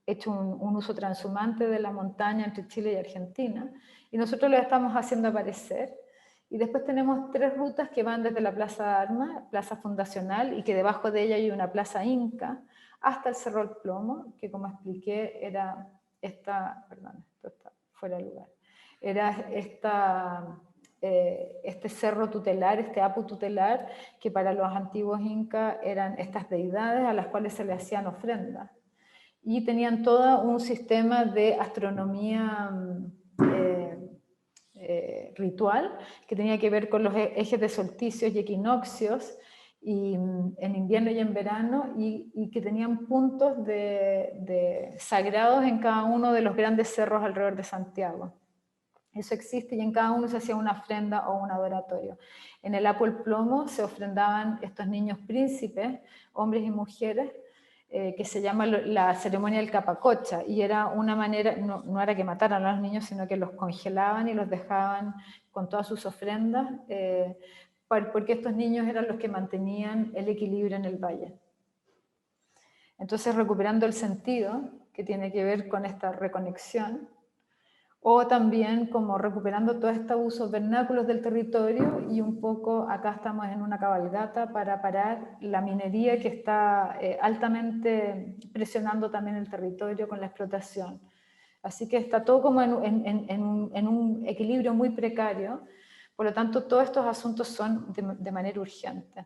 D: hecho un uso transhumante de la montaña entre Chile y Argentina, y nosotros lo estamos haciendo aparecer. Y después tenemos 3 rutas que van desde la Plaza de Armas, Plaza Fundacional, y que debajo de ella hay una Plaza Inca, hasta el Cerro El Plomo, que como expliqué era perdón, esto está fuera de lugar, era este cerro tutelar, este apu tutelar, que para los antiguos incas eran estas deidades a las cuales se le hacían ofrendas. Y tenían todo un sistema de astronomía ritual que tenía que ver con los ejes de solsticios y equinoccios, y en invierno y en verano, y que tenían puntos sagrados en cada uno de los grandes cerros alrededor de Santiago. Eso existe, y en cada uno se hacía una ofrenda o un adoratorio. En el Apu El Plomo se ofrendaban estos niños príncipes, hombres y mujeres, que se llama la ceremonia del capacocha, y era una manera, no era que mataran a los niños, sino que los congelaban y los dejaban con todas sus ofrendas, porque estos niños eran los que mantenían el equilibrio en el valle. Entonces, recuperando el sentido, que tiene que ver con esta reconexión, o también como recuperando todos estos usos vernáculos del territorio, y un poco acá estamos en una cabalgata para parar la minería que está altamente presionando también el territorio con la explotación. Así que está todo como en un equilibrio muy precario, por lo tanto todos estos asuntos son de manera urgente.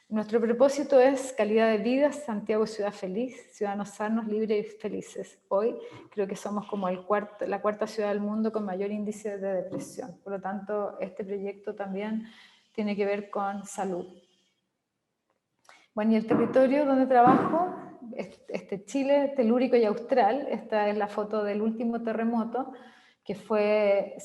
D: Nuestro propósito es calidad de vida, Santiago ciudad feliz, ciudadanos sanos, libres y felices. Hoy creo que somos como la cuarta ciudad del mundo con mayor índice de depresión. Por lo tanto, este proyecto también tiene que ver con salud. Bueno, y el territorio donde trabajo, Chile, telúrico y austral. Esta es la foto del último terremoto, que fue,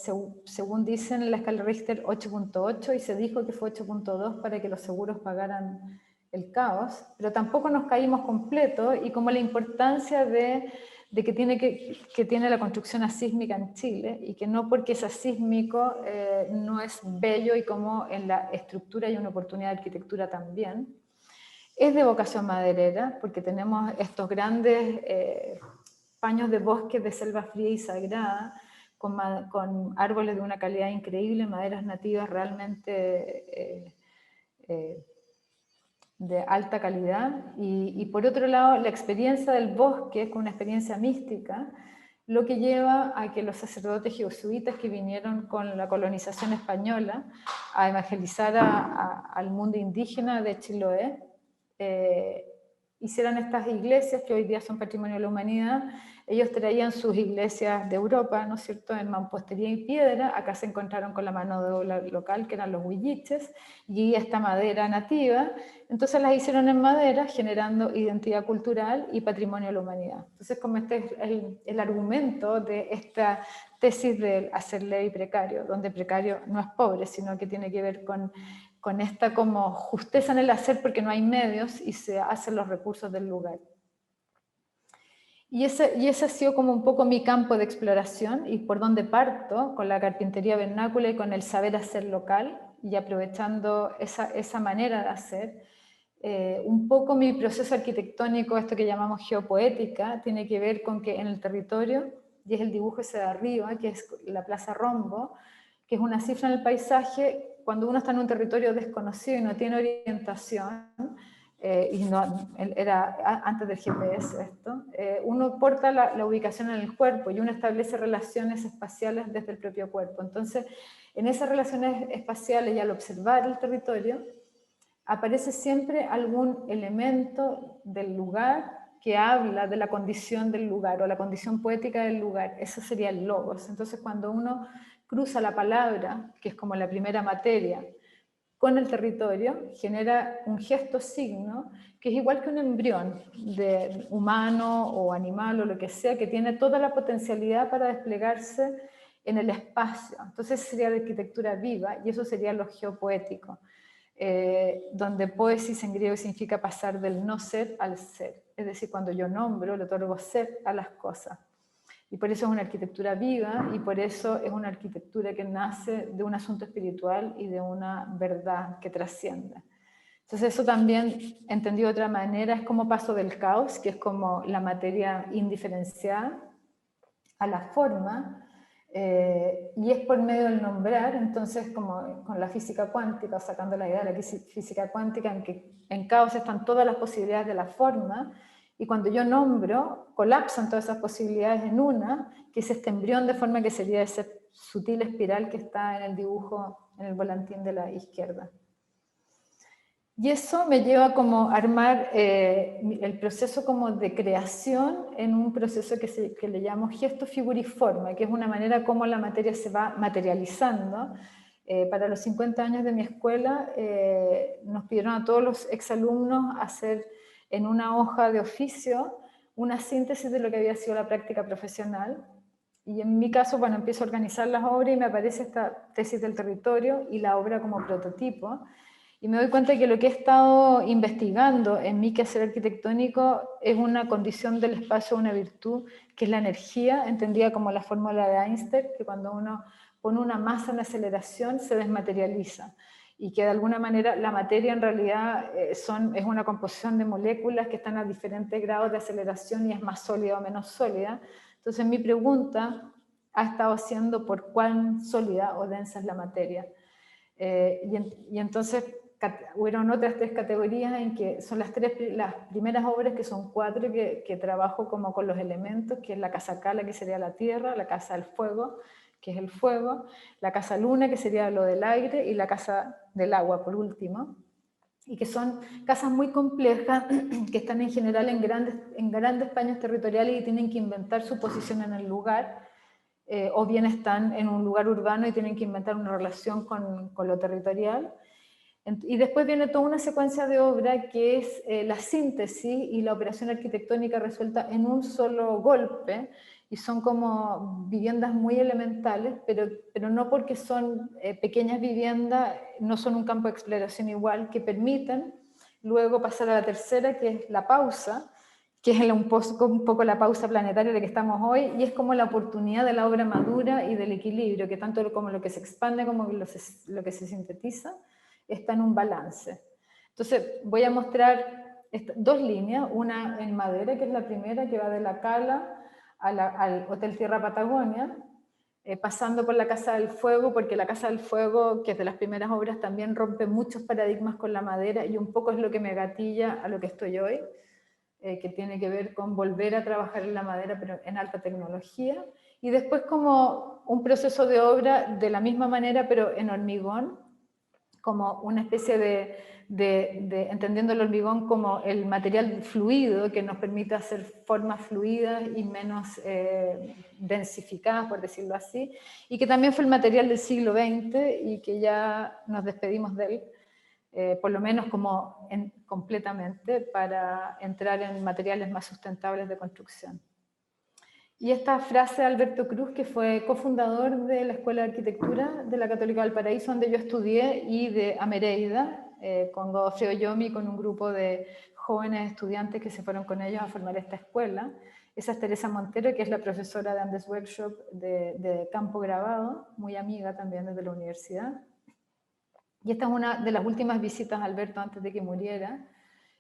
D: según dicen, en la escala Richter 8.8, y se dijo que fue 8.2 para que los seguros pagaran el caos, pero tampoco nos caímos completo, y como la importancia de que tiene la construcción asísmica en Chile, y que no porque es asísmico no es bello, y como en la estructura hay una oportunidad de arquitectura también. Es de vocación maderera, porque tenemos estos grandes paños de bosque de selva fría y sagrada, con árboles de una calidad increíble, maderas nativas realmente de alta calidad, y por otro lado la experiencia del bosque, con una experiencia mística, lo que lleva a que los sacerdotes jesuitas que vinieron con la colonización española a evangelizar al mundo indígena de Chiloé, hicieran estas iglesias que hoy día son patrimonio de la humanidad. Ellos traían sus iglesias de Europa, ¿no es cierto?, en mampostería y piedra. Acá se encontraron con la mano de obra local, que eran los huilliches, y esta madera nativa. Entonces las hicieron en madera, generando identidad cultural y patrimonio de la humanidad. Entonces, como este es el argumento de esta tesis del hacer ley precario, donde precario no es pobre, sino que tiene que ver con esta como justeza en el hacer, porque no hay medios y se hacen los recursos del lugar. Y ese ha sido como un poco mi campo de exploración, y por donde parto, con la carpintería vernácula y con el saber hacer local, y aprovechando esa manera de hacer. Un poco mi proceso arquitectónico, esto que llamamos geopoética, tiene que ver con que en el territorio, y es el dibujo ese de arriba, que es la Plaza Rombo, que es una cifra en el paisaje. Cuando uno está en un territorio desconocido y no tiene orientación, y no, era antes del GPS esto, uno porta la ubicación en el cuerpo, y uno establece relaciones espaciales desde el propio cuerpo. Entonces, en esas relaciones espaciales y al observar el territorio, aparece siempre algún elemento del lugar que habla de la condición del lugar, o la condición poética del lugar. Eso sería el logos. Entonces, cuando uno cruza la palabra, que es como la primera materia, con el territorio, genera un gesto signo, que es igual que un embrión de humano o animal o lo que sea, que tiene toda la potencialidad para desplegarse en el espacio. Entonces sería la arquitectura viva, y eso sería lo geopoético, donde poesis en griego significa pasar del no ser al ser. Es decir, cuando yo nombro, le otorgo ser a las cosas. Y por eso es una arquitectura viva, y por eso es una arquitectura que nace de un asunto espiritual y de una verdad que trasciende. Entonces eso también, entendido de otra manera, es como paso del caos, que es como la materia indiferenciada, a la forma, y es por medio del nombrar. Entonces, como con la física cuántica, sacando la idea de la física cuántica, en que en caos están todas las posibilidades de la forma, y cuando yo nombro, colapsan todas esas posibilidades en una, que es este embrión de forma, que sería ese sutil espiral que está en el dibujo, en el volantín de la izquierda. Y eso me lleva como a armar el proceso como de creación en un proceso que le llamo gesto, figura y forma, que es una manera como la materia se va materializando. Para los 50 años de mi escuela nos pidieron a todos los exalumnos hacer en una hoja de oficio una síntesis de lo que había sido la práctica profesional. Y en mi caso, bueno, empiezo a organizar las obras y me aparece esta tesis del territorio y la obra como prototipo. Y me doy cuenta que lo que he estado investigando en mi quehacer arquitectónico es una condición del espacio, una virtud, que es la energía, entendida como la fórmula de Einstein, que cuando uno pone una masa en aceleración se desmaterializa, y que de alguna manera la materia en realidad es una composición de moléculas que están a diferentes grados de aceleración y es más sólida o menos sólida. Entonces mi pregunta ha estado siendo por cuán sólida o densa es la materia. Y entonces hubieron otras 3 categorías en que son las primeras obras, que son 4, que trabajo como con los elementos, que es la casa Kala, que sería la tierra, la casa del fuego, que es el fuego, la casa Luna, que sería lo del aire, y la casa del agua, por último. Y que son casas muy complejas, que están en general en grandes paños territoriales y tienen que inventar su posición en el lugar, o bien están en un lugar urbano y tienen que inventar una relación con lo territorial. Y después viene toda una secuencia de obra que es la síntesis y la operación arquitectónica resuelta en un solo golpe, y son como viviendas muy elementales, pero no porque son pequeñas viviendas, no son un campo de exploración igual, que permiten luego pasar a la tercera, que es la pausa, que es un poco la pausa planetaria de que estamos hoy, y es como la oportunidad de la obra madura y del equilibrio, que tanto como lo que se expande como lo que se sintetiza, está en un balance. Entonces voy a mostrar 2 líneas, una en madera, que es la primera, que va de la Cala al Hotel Tierra Patagonia, pasando por la Casa del Fuego, porque la Casa del Fuego, que es de las primeras obras, también rompe muchos paradigmas con la madera, y un poco es lo que me gatilla a lo que estoy hoy, que tiene que ver con volver a trabajar en la madera, pero en alta tecnología. Y después como un proceso de obra de la misma manera, pero en hormigón, como una especie de entendiendo el hormigón como el material fluido que nos permite hacer formas fluidas y menos densificadas, por decirlo así, y que también fue el material del siglo XX y que ya nos despedimos de él, por lo menos como completamente, para entrar en materiales más sustentables de construcción. Y esta frase de Alberto Cruz, que fue cofundador de la Escuela de Arquitectura de la Católica Valparaíso, donde yo estudié, y de Amereida, con Godofredo Yomi, con un grupo de jóvenes estudiantes que se fueron con ellos a formar esta escuela. Esa es Teresa Montero, que es la profesora de Andes Workshop de Campo Grabado, muy amiga también desde la universidad. Y esta es una de las últimas visitas a Alberto antes de que muriera,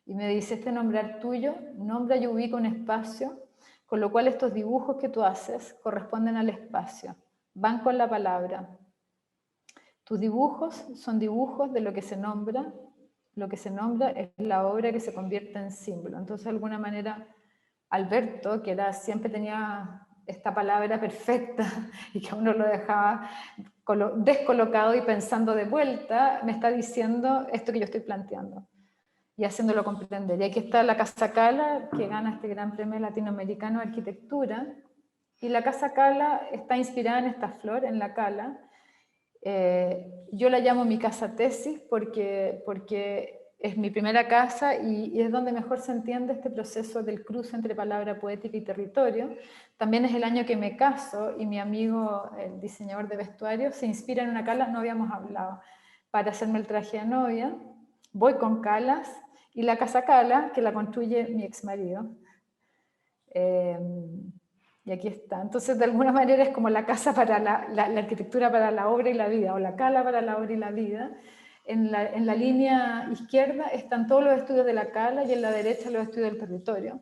D: y me dice: este nombrar tuyo, nombra y ubica un espacio, con lo cual estos dibujos que tú haces corresponden al espacio, van con la palabra. Tus dibujos son dibujos de lo que se nombra es la obra que se convierte en símbolo. Entonces, de alguna manera, Alberto, que siempre tenía esta palabra perfecta y que a uno lo dejaba descolocado y pensando de vuelta, me está diciendo esto que yo estoy planteando y haciéndolo comprender. Y aquí está la Casa Cala, que gana este Gran Premio Latinoamericano de Arquitectura, y la Casa Cala está inspirada en esta flor, en la cala. Yo la llamo mi casa tesis porque es mi primera casa y es donde mejor se entiende este proceso del cruce entre palabra poética y territorio. También es el año que me caso y mi amigo, el diseñador de vestuario, se inspira en una cala, no habíamos hablado, para hacerme el traje de novia. Voy con calas, y la Casa Cala, que la construye mi exmarido. Y aquí está. Entonces, de alguna manera es como la casa para la arquitectura para la obra y la vida, o la cala para la obra y la vida. En la línea izquierda están todos los estudios de la cala, y en la derecha los estudios del territorio.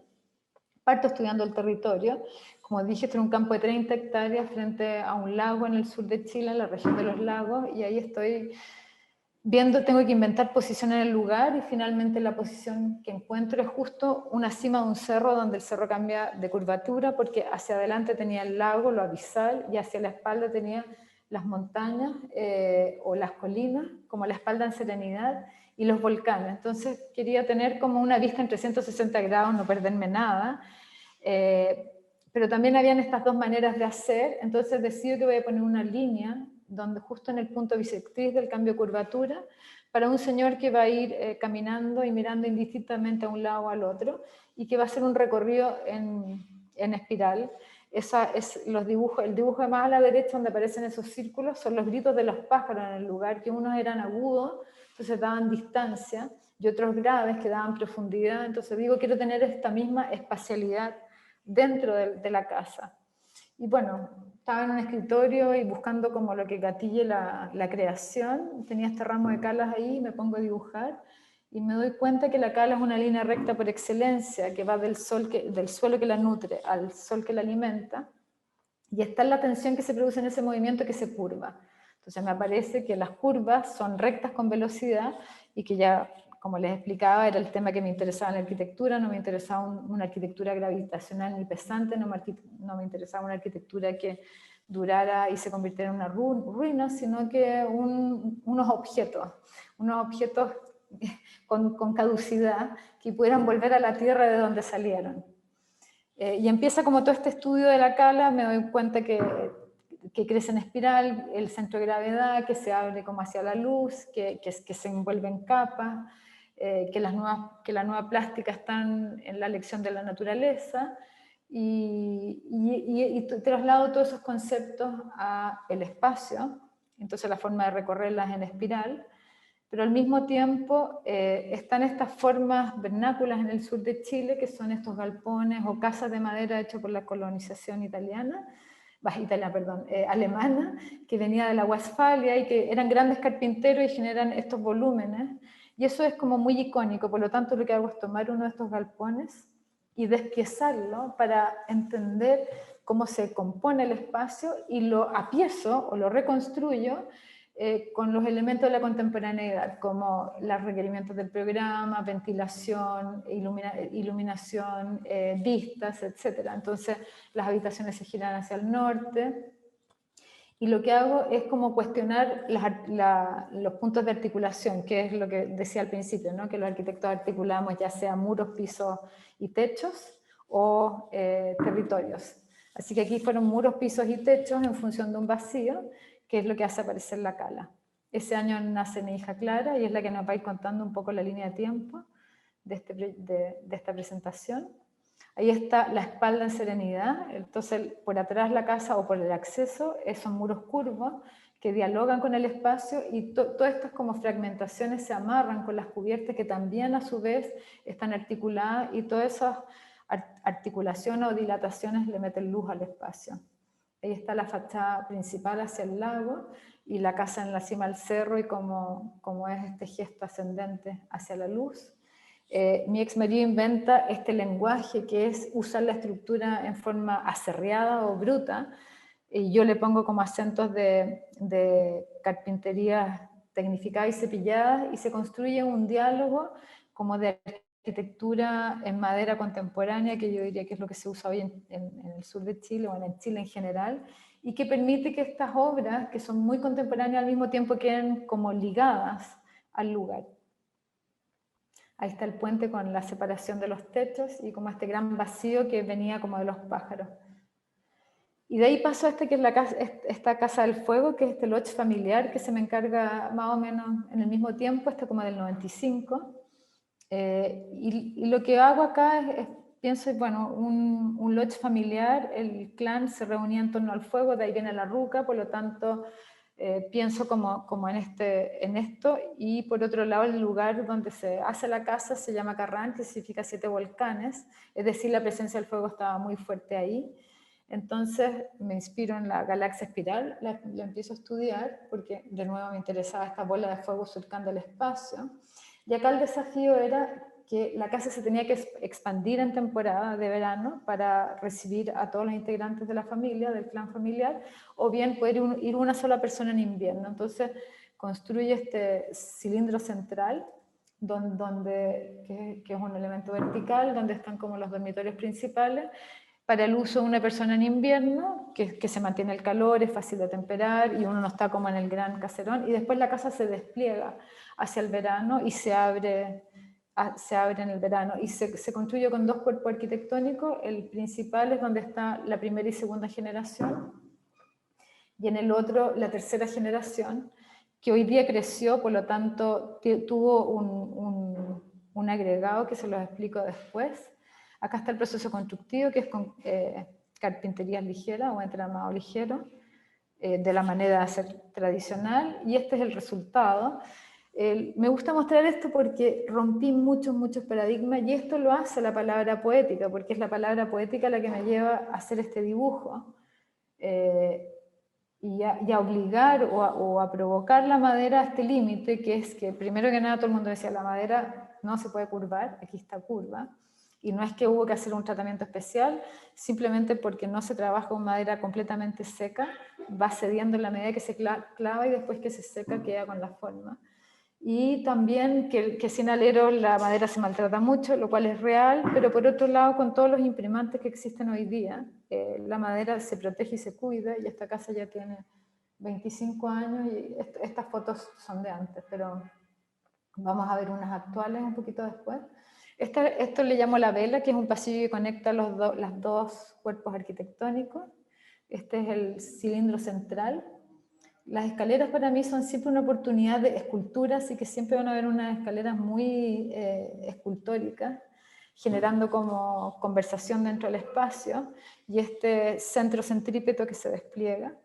D: Parto estudiando el territorio. Como dije, este es un campo de 30 hectáreas frente a un lago en el sur de Chile, en la región de los lagos, y ahí estoy viendo, tengo que inventar posición en el lugar, y finalmente la posición que encuentro es justo una cima de un cerro, donde el cerro cambia de curvatura, porque hacia adelante tenía el lago, lo abisal, y hacia la espalda tenía las montañas o las colinas, como la espalda en serenidad, y los volcanes. Entonces quería tener como una vista en 360 grados, no perderme nada, pero también habían estas 2 maneras de hacer. Entonces decido que voy a poner una línea donde justo en el punto bisectriz del cambio de curvatura, para un señor que va a ir caminando y mirando indistintamente a un lado o al otro, y que va a hacer un recorrido en espiral. El dibujo de más a la derecha, donde aparecen esos círculos, son los gritos de los pájaros en el lugar, que unos eran agudos, entonces daban distancia, y otros graves, que daban profundidad. Entonces digo, quiero tener esta misma espacialidad dentro de la casa. Y bueno, estaba en un escritorio y buscando como lo que gatille la creación. Tenía este ramo de calas ahí, me pongo a dibujar y me doy cuenta que la cala es una línea recta por excelencia, que va del suelo que la nutre al sol que la alimenta. y está la tensión que se produce en ese movimiento que se curva. Entonces me aparece que las curvas son rectas con velocidad y que ya, como les explicaba, era el tema que me interesaba en la arquitectura. No me interesaba una arquitectura gravitacional ni pesante, no me interesaba una arquitectura que durara y se convirtiera en una ruina, sino que unos objetos con caducidad que pudieran volver a la tierra de donde salieron. Y empieza como todo este estudio de la cala, me doy cuenta que crece en espiral, el centro de gravedad, que se abre como hacia la luz, que se envuelve en capas, que la nueva plástica están en la lección de la naturaleza, y traslado todos esos conceptos al espacio, entonces la forma de recorrerlas en espiral, pero al mismo tiempo están estas formas vernáculas en el sur de Chile, que son estos galpones o casas de madera hechas por la colonización alemana, que venía de la Westfalia y que eran grandes carpinteros y generan estos volúmenes. Y eso es como muy icónico, por lo tanto lo que hago es tomar uno de estos galpones y despiezarlo para entender cómo se compone el espacio y lo apiezo o lo reconstruyo con los elementos de la contemporaneidad, como los requerimientos del programa, ventilación, iluminación, vistas, etc. Entonces las habitaciones se giran hacia el norte, y lo que hago es como cuestionar los puntos de articulación, que es lo que decía al principio, ¿no? Que los arquitectos articulamos ya sea muros, pisos y techos, o territorios. Así que aquí fueron muros, pisos y techos en función de un vacío, que es lo que hace aparecer la cala. Ese año nace mi hija Clara y es la que nos va a ir contando un poco la línea de tiempo de esta presentación. Ahí está la espalda en serenidad, entonces por atrás la casa o por el acceso son muros curvos que dialogan con el espacio, y todas estas como fragmentaciones se amarran con las cubiertas que también a su vez están articuladas, y todas esas articulaciones o dilataciones le meten luz al espacio. Ahí está la fachada principal hacia el lago y la casa en la cima del cerro, y como es este gesto ascendente hacia la luz. Mi ex marido inventa este lenguaje que es usar la estructura en forma aserreada o bruta, y yo le pongo como acentos de carpintería tecnificada y cepillada, y se construye un diálogo como de arquitectura en madera contemporánea, que yo diría que es lo que se usa hoy en el sur de Chile, o en Chile en general, y que permite que estas obras, que son muy contemporáneas, al mismo tiempo queden como ligadas al lugar. Ahí está el puente con la separación de los techos y como este gran vacío que venía como de los pájaros. Y de ahí pasó que es esta Casa del Fuego, que es este lodge familiar que se me encarga más o menos en el mismo tiempo, como del 95. Y lo que hago acá pienso, bueno, un lodge familiar, el clan se reunía en torno al fuego, de ahí viene la ruca, por lo tanto pienso como en esto, y por otro lado el lugar donde se hace la casa se llama Carrán, que significa 7 volcanes, es decir, la presencia del fuego estaba muy fuerte ahí. Entonces me inspiro en la galaxia espiral, la empiezo a estudiar porque de nuevo me interesaba esta bola de fuego surcando el espacio, y acá el desafío era que la casa se tenía que expandir en temporada de verano para recibir a todos los integrantes de la familia, del clan familiar, o bien poder ir una sola persona en invierno. Entonces construye este cilindro central, que es un elemento vertical, donde están como los dormitorios principales, para el uso de una persona en invierno, que se mantiene el calor, es fácil de temperar, y uno no está como en el gran caserón, y después la casa se despliega hacia el verano y se abre en el verano, y se construye con 2 cuerpos arquitectónicos. El principal es donde está la primera y segunda generación, y en el otro la tercera generación, que hoy día creció, por lo tanto tuvo un agregado que se los explico después. Acá está el proceso constructivo, que es con carpinterías ligeras o entramado ligero, de la manera de hacer tradicional, y este es el resultado. Me gusta mostrar esto porque rompí muchos paradigmas, y esto lo hace la palabra poética, porque es la palabra poética la que me lleva a hacer este dibujo, y a obligar o a provocar la madera a este límite, que es que primero que nada todo el mundo decía la madera no se puede curvar, aquí está curva, Y no es que hubo que hacer un tratamiento especial, simplemente porque no se trabaja con madera completamente seca, va cediendo en la medida que se clava y después que se seca queda con la forma. Y también que sin aleros la madera se maltrata mucho, lo cual es real, pero por otro lado, con todos los imprimantes que existen hoy día, la madera se protege y se cuida, y esta casa ya tiene 25 años y estas fotos son de antes, pero vamos a ver unas actuales un poquito después. Esto le llamo la vela, que es un pasillo que conecta los dos cuerpos arquitectónicos. Este es el cilindro central. Las escaleras para mí son siempre una oportunidad de escultura, así que siempre van a haber unas escaleras muy escultóricas, generando como conversación dentro del espacio, y este centro centrípeto que se despliega.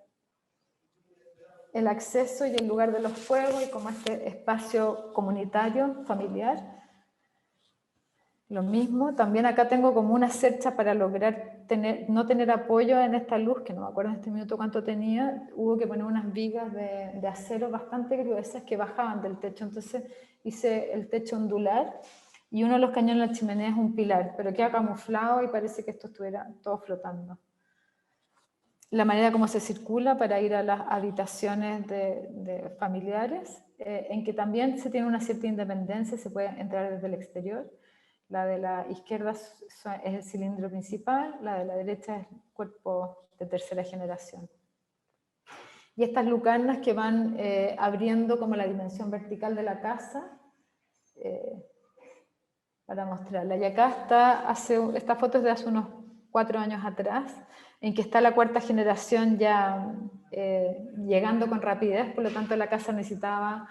D: El acceso y el lugar de los fuegos, y como este espacio comunitario, familiar. Lo mismo, también acá tengo como una cercha para lograr no tener apoyo en esta luz, que no me acuerdo en este minuto cuánto tenía, hubo que poner unas vigas de acero bastante gruesas que bajaban del techo, entonces hice el techo ondular, y uno de los cañones de la chimenea es un pilar, pero queda camuflado y parece que esto estuviera todo flotando. La manera como se circula para ir a las habitaciones de familiares, en que también se tiene una cierta independencia, se puede entrar desde el exterior. La de la izquierda es el cilindro principal, la de la derecha es el cuerpo de tercera generación. Y estas lucarnas que van abriendo como la dimensión vertical de la casa, para mostrarla. Y acá está, esta foto es de hace unos 4 años atrás, en que está la cuarta generación ya llegando con rapidez, por lo tanto la casa necesitaba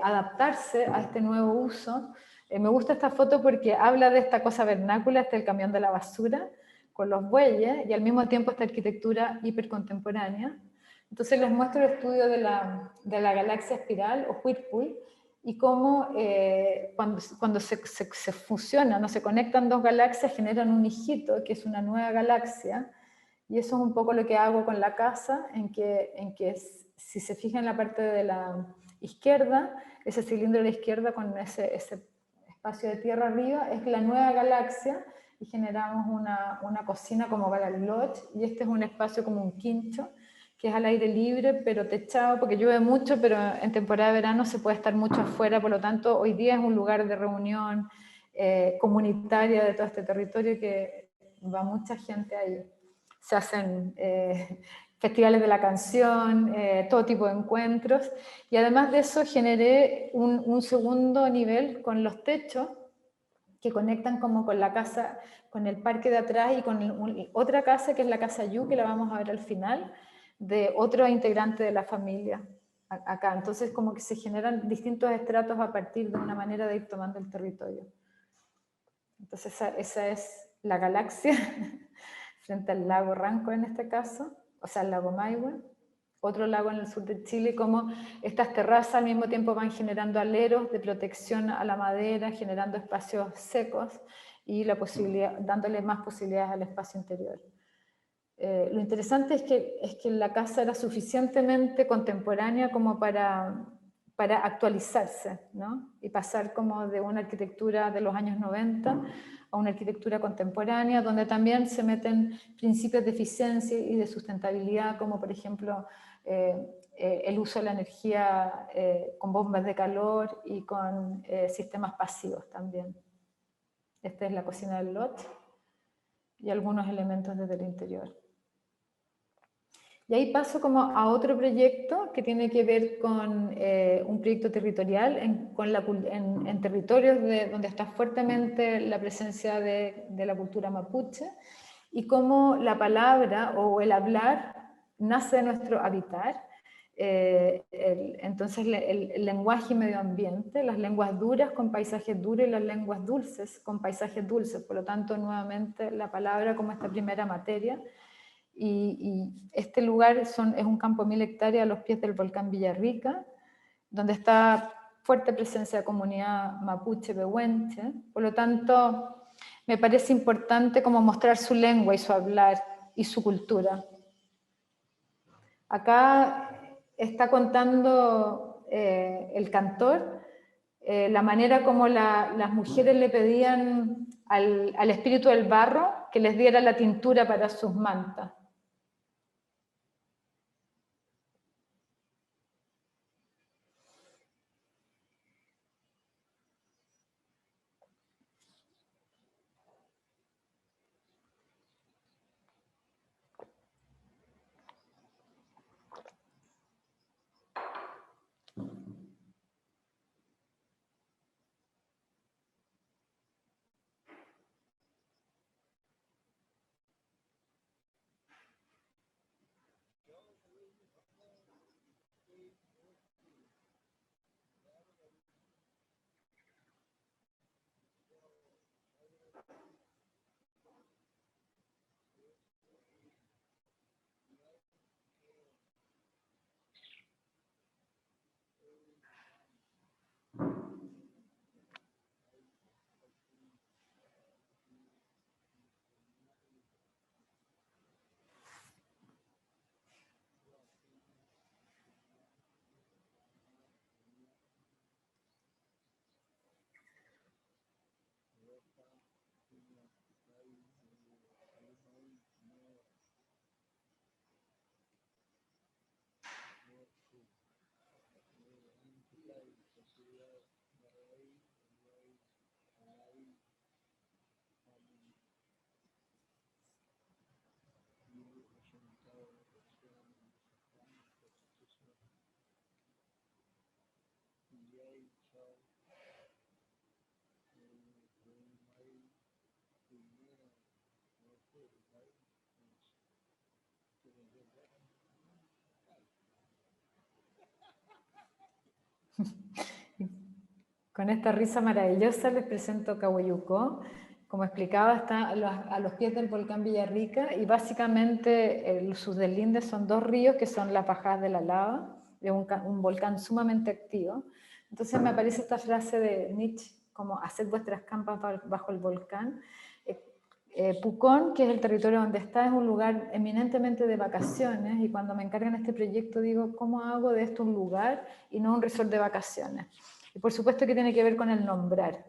D: adaptarse a este nuevo uso. Me gusta esta foto porque habla de esta cosa vernácula, este es el camión de la basura, con los bueyes, y al mismo tiempo esta arquitectura hipercontemporánea. Entonces les muestro el estudio de la galaxia espiral, o Whirlpool, y cómo cuando se fusionan o se conectan dos galaxias generan un hijito, que es una nueva galaxia, y eso es un poco lo que hago con la casa, en que si se fijan en la parte de la izquierda, ese cilindro de la izquierda con ese espacio de tierra arriba, es la nueva galaxia, y generamos una cocina como para el lodge, y este es un espacio como un quincho, que es al aire libre, pero techado, porque llueve mucho, pero en temporada de verano se puede estar mucho afuera, por lo tanto, hoy día es un lugar de reunión comunitaria de todo este territorio, que va mucha gente ahí. Se hacen festivales de la canción, todo tipo de encuentros, y además de eso generé un segundo nivel con los techos, que conectan como con la casa, con el parque de atrás, y con otra casa, que es la casa Yu, que la vamos a ver al final, de otro integrante de la familia acá. Entonces como que se generan distintos estratos a partir de una manera de ir tomando el territorio. Entonces esa es la galaxia frente al lago Ranco en este caso, o sea el lago Maihue, otro lago en el sur de Chile, y como estas terrazas al mismo tiempo van generando aleros de protección a la madera, generando espacios secos y la posibilidad, dándole más posibilidades al espacio interior. Lo interesante es que la casa era suficientemente contemporánea como para actualizarse, ¿no? Y pasar como de una arquitectura de los años 90 a una arquitectura contemporánea, donde también se meten principios de eficiencia y de sustentabilidad, como por ejemplo el uso de la energía con bombas de calor y con sistemas pasivos también. Esta es la cocina del lot y algunos elementos desde el interior. Y ahí paso como a otro proyecto que tiene que ver con un proyecto territorial en territorios donde está fuertemente la presencia de la cultura mapuche, y cómo la palabra o el hablar nace de nuestro habitar. Entonces el lenguaje y medio ambiente, las lenguas duras con paisajes duros y las lenguas dulces con paisajes dulces, por lo tanto nuevamente la palabra como esta primera materia. Y este lugar es un campo de 1000 hectáreas a los pies del volcán Villarrica, donde está fuerte presencia de comunidad mapuche, pehuenche. Por lo tanto, me parece importante como mostrar su lengua y su hablar y su cultura. Acá está contando el cantor la manera como las mujeres le pedían al espíritu del barro que les diera la tintura para sus mantas. Con esta risa maravillosa les presento Cahuayucó. Como explicaba, está a los pies del volcán Villarrica y básicamente sus deslindes son dos ríos que son las bajadas de la lava, de un volcán sumamente activo. Entonces me aparece esta frase de Nietzsche, como haced vuestras campas bajo el volcán. Pucón, que es el territorio donde está, es un lugar eminentemente de vacaciones y cuando me encargan este proyecto digo, ¿cómo hago de esto un lugar y no un resort de vacaciones? Y por supuesto que tiene que ver con el nombrar.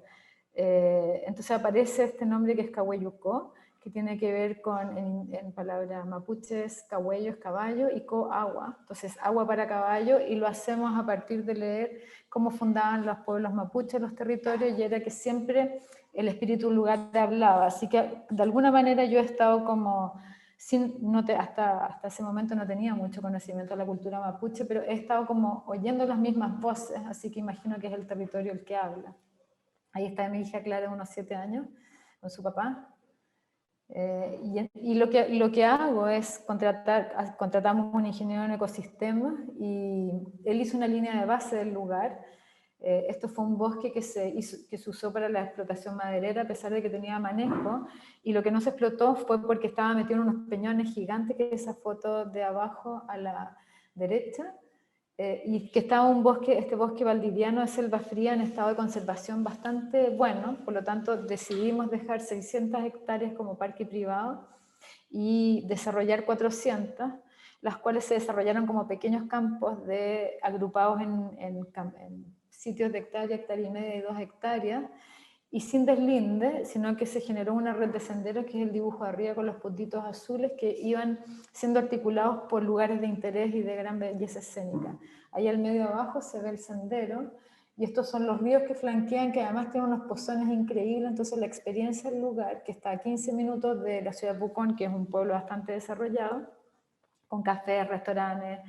D: Entonces aparece este nombre que es Cahuayucó, que tiene que ver con, en palabras mapuches, cahuello es caballo y co agua. Entonces agua para caballo y lo hacemos a partir de leer cómo fundaban los pueblos mapuches los territorios y era que siempre el espíritu del lugar te hablaba. Así que de alguna manera yo he estado como... hasta ese momento no tenía mucho conocimiento de la cultura mapuche, pero he estado como oyendo las mismas voces, así que imagino que es el territorio el que habla. Ahí está mi hija Clara, de unos 7 años, con su papá. Y lo que hago es contratamos un ingeniero en ecosistemas y él hizo una línea de base del lugar. Esto fue un bosque que se usó para la explotación maderera a pesar de que tenía manejo y lo que no se explotó fue porque estaba metido en unos peñones gigantes, que es esa foto de abajo a la derecha, y que estaba este bosque valdiviano de selva fría en estado de conservación bastante bueno, por lo tanto decidimos dejar 600 hectáreas como parque privado y desarrollar 400, las cuales se desarrollaron como pequeños campos agrupados en sitios de hectárea, hectárea y media y 2 hectáreas, y sin deslinde, sino que se generó una red de senderos, que es el dibujo arriba con los puntitos azules, que iban siendo articulados por lugares de interés y de gran belleza escénica. Ahí al medio abajo se ve el sendero, y estos son los ríos que flanquean, que además tienen unos pozones increíbles, entonces la experiencia del lugar, que está a 15 minutos de la ciudad de Pucón, que es un pueblo bastante desarrollado, con cafés, restaurantes,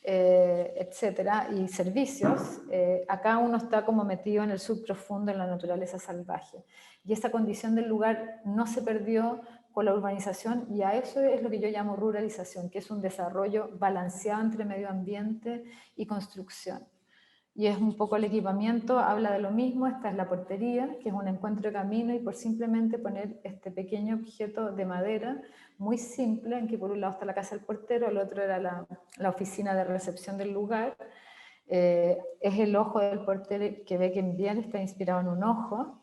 D: etcétera, y servicios, acá uno está como metido en el subprofundo, en la naturaleza salvaje. Y esa condición del lugar no se perdió con la urbanización, y a eso es lo que yo llamo ruralización, que es un desarrollo balanceado entre medio ambiente y construcción. Y es un poco el equipamiento, habla de lo mismo. Esta es la portería, que es un encuentro de camino, y por simplemente poner este pequeño objeto de madera, muy simple, en que por un lado está la casa del portero, el otro era la oficina de recepción del lugar, es el ojo del portero que ve que bien está inspirado en un ojo,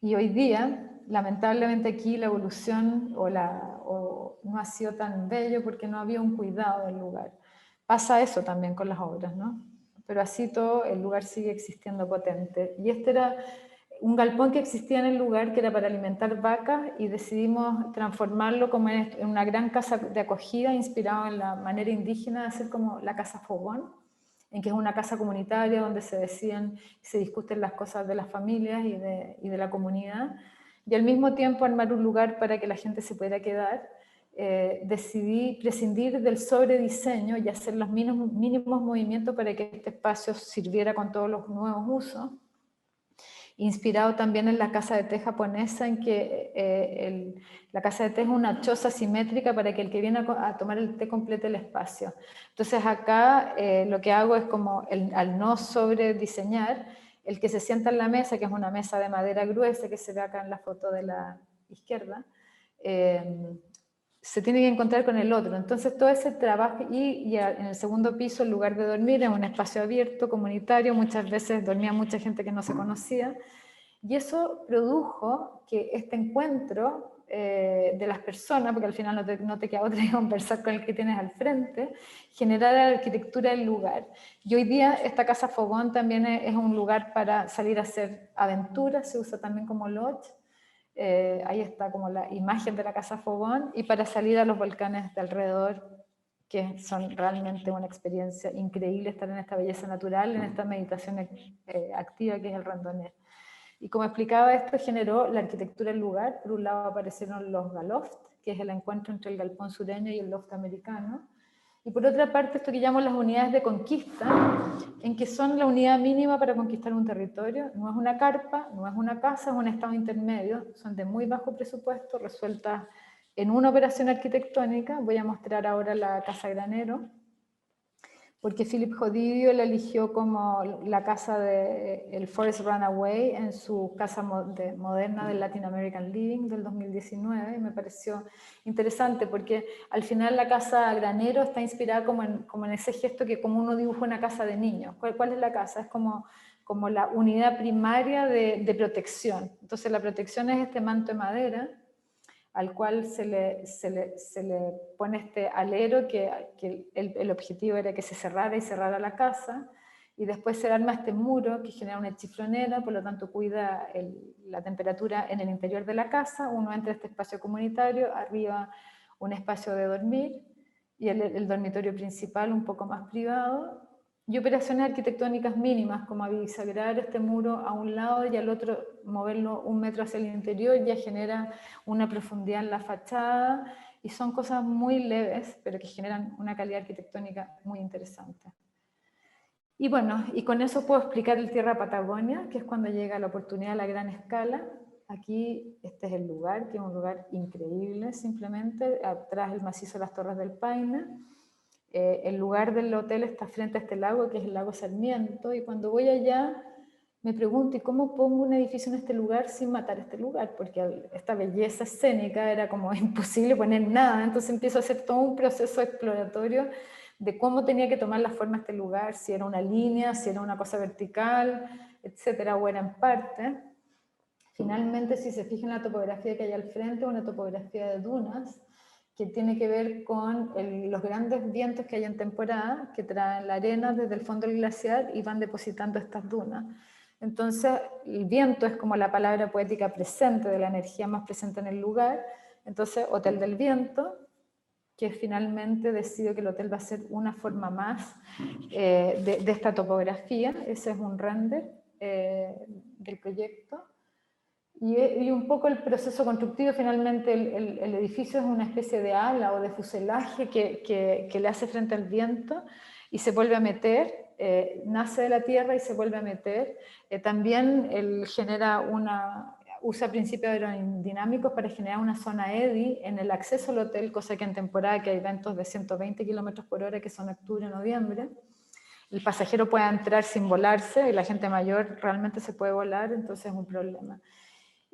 D: y hoy día, lamentablemente aquí la evolución no ha sido tan bello porque no había un cuidado del lugar. Pasa eso también con las obras, ¿no? Pero así todo, el lugar sigue existiendo potente. Y este era un galpón que existía en el lugar que era para alimentar vacas y decidimos transformarlo como en una gran casa de acogida inspirado en la manera indígena de hacer como la casa fogón, en que es una casa comunitaria donde se deciden y se discuten las cosas de las familias y de la comunidad, y al mismo tiempo armar un lugar para que la gente se pudiera quedar. Decidí prescindir del sobrediseño y hacer los mínimos movimientos para que este espacio sirviera con todos los nuevos usos, inspirado también en la casa de té japonesa, en que la casa de té es una choza simétrica para que el que viene a tomar el té complete el espacio. Entonces acá lo que hago es como, al no sobrediseñar, el que se sienta en la mesa, que es una mesa de madera gruesa, que se ve acá en la foto de la izquierda, se tiene que encontrar con el otro. Entonces todo ese trabajo, y en el segundo piso, en lugar de dormir, en un espacio abierto, comunitario, muchas veces dormía mucha gente que no se conocía, y eso produjo que este encuentro de las personas, porque al final no te queda otra que conversar con el que tienes al frente, generara la arquitectura del lugar. Y hoy día esta casa fogón también es un lugar para salir a hacer aventuras, se usa también como lodge. Ahí está como la imagen de la casa fogón, y para salir a los volcanes de alrededor, que son realmente una experiencia increíble estar en esta belleza natural, en esta meditación activa que es el randonnée. Y como explicaba, esto generó la arquitectura del lugar. Por un lado aparecieron los galoft, que es el encuentro entre el galpón sureño y el loft americano. Y por otra parte, esto que llamo las unidades de conquista, en que son la unidad mínima para conquistar un territorio. No es una carpa, no es una casa, es un estado intermedio. Son de muy bajo presupuesto, resueltas en una operación arquitectónica. Voy a mostrar ahora la casa granero, porque Philip Jodidio la eligió como la casa del Forest Runaway en su casa moderna del Latin American Living del 2019, y me pareció interesante porque al final la casa granero está inspirada como en ese gesto que como uno dibuja una casa de niños. ¿Cuál es la casa? Es como la unidad primaria de protección. Entonces la protección es este manto de madera al cual se le pone este alero que el objetivo era que se cerrara la casa, y después se arma este muro que genera una chiflonera, por lo tanto cuida la temperatura en el interior de la casa. Uno entra a este espacio comunitario, arriba un espacio de dormir, y el dormitorio principal un poco más privado, y operaciones arquitectónicas mínimas, como bisagrar este muro a un lado y al otro moverlo 1 metro hacia el interior, ya genera una profundidad en la fachada, y son cosas muy leves, pero que generan una calidad arquitectónica muy interesante. Y bueno, y con eso puedo explicar el Tierra Patagonia, que es cuando llega la oportunidad a la gran escala. Aquí este es el lugar, que es un lugar increíble, simplemente, atrás el macizo de las Torres del Paine. El lugar del hotel está frente a este lago, que es el lago Sarmiento, y cuando voy allá me pregunto, ¿y cómo pongo un edificio en este lugar sin matar este lugar? Porque esta belleza escénica era como imposible poner nada, entonces empiezo a hacer todo un proceso exploratorio de cómo tenía que tomar la forma este lugar, si era una línea, si era una cosa vertical, etcétera, o era en parte. Finalmente, si se fijan en la topografía que hay al frente, una topografía de dunas, que tiene que ver con los grandes vientos que hay en temporada, que traen la arena desde el fondo del glaciar y van depositando estas dunas. Entonces, el viento es como la palabra poética presente, de la energía más presente en el lugar. Entonces, Hotel del Viento, que finalmente decido que el hotel va a ser una forma más de esta topografía. Ese es un render del proyecto. Y un poco el proceso constructivo, finalmente el edificio es una especie de ala o de fuselaje que le hace frente al viento y se vuelve a meter, nace de la tierra y se vuelve a meter. También él usa principios aerodinámicos para generar una zona eddy en el acceso al hotel, cosa que en temporada que hay ventos de 120 km/h, que son octubre y noviembre, el pasajero puede entrar sin volarse, y la gente mayor realmente se puede volar, entonces es un problema.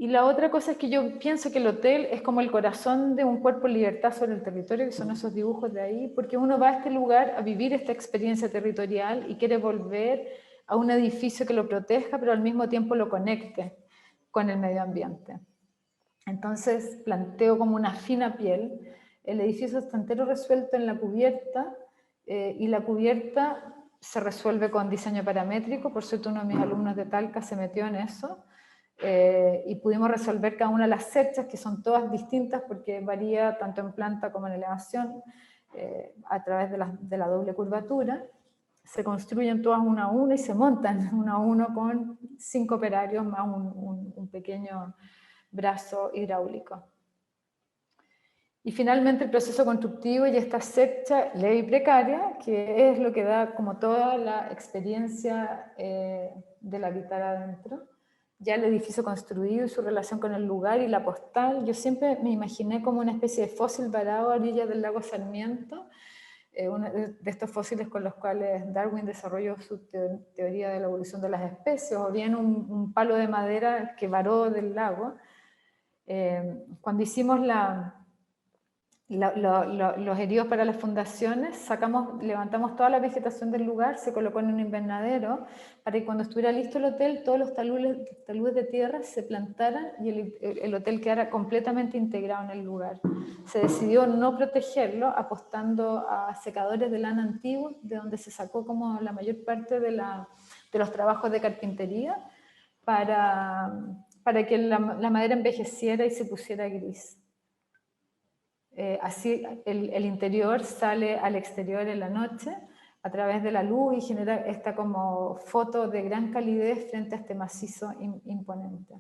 D: Y la otra cosa es que yo pienso que el hotel es como el corazón de un cuerpo en libertad sobre el territorio, que son esos dibujos de ahí, porque uno va a este lugar a vivir esta experiencia territorial y quiere volver a un edificio que lo proteja, pero al mismo tiempo lo conecte con el medio ambiente. Entonces planteo como una fina piel. El edificio está entero resuelto en la cubierta, y la cubierta se resuelve con diseño paramétrico. Por cierto, uno de mis alumnos de Talca se metió en eso. y pudimos resolver cada una de las cerchas, que son todas distintas porque varía tanto en planta como en elevación, a través de la doble curvatura. Se construyen todas una a una y se montan una a uno con 5 operarios más un pequeño brazo hidráulico. Y finalmente el proceso constructivo y esta cercha leve y precaria, que es lo que da como toda la experiencia del habitar adentro. Ya el edificio construido y su relación con el lugar y la postal, yo siempre me imaginé como una especie de fósil varado a orillas del lago Sarmiento, uno de estos fósiles con los cuales Darwin desarrolló su teoría de la evolución de las especies, o bien un palo de madera que varó del lago. Cuando hicimos los heridos para las fundaciones, levantamos toda la vegetación del lugar, se colocó en un invernadero para que cuando estuviera listo el hotel, todos los taludes de tierra se plantaran y el hotel quedara completamente integrado en el lugar. Se decidió no protegerlo, apostando a secadores de lana antiguos, de donde se sacó como la mayor parte de los trabajos de carpintería, para que la madera envejeciera y se pusiera gris. Así el interior sale al exterior en la noche a través de la luz y genera esta como foto de gran calidez frente a este macizo imponente.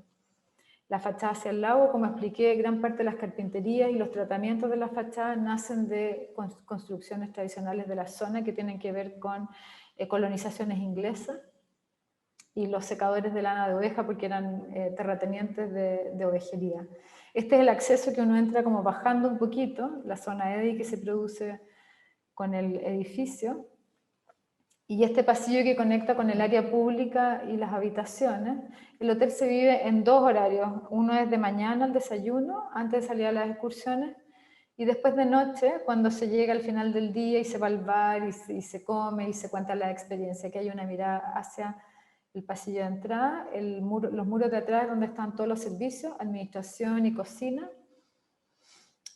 D: La fachada hacia el lago, como expliqué, gran parte de las carpinterías y los tratamientos de la fachada nacen de construcciones tradicionales de la zona que tienen que ver con colonizaciones inglesas y los secadores de lana de oveja porque eran terratenientes de ovejería. Este es el acceso que uno entra como bajando un poquito, la zona EDI que se produce con el edificio, y este pasillo que conecta con el área pública y las habitaciones. El hotel se vive en 2 horarios, uno es de mañana al desayuno, antes de salir a las excursiones, y después de noche, cuando se llega al final del día y se va al bar y se come y se cuenta la experiencia, que hay una mirada hacia el pasillo de entrada, los muros de atrás donde están todos los servicios, administración y cocina.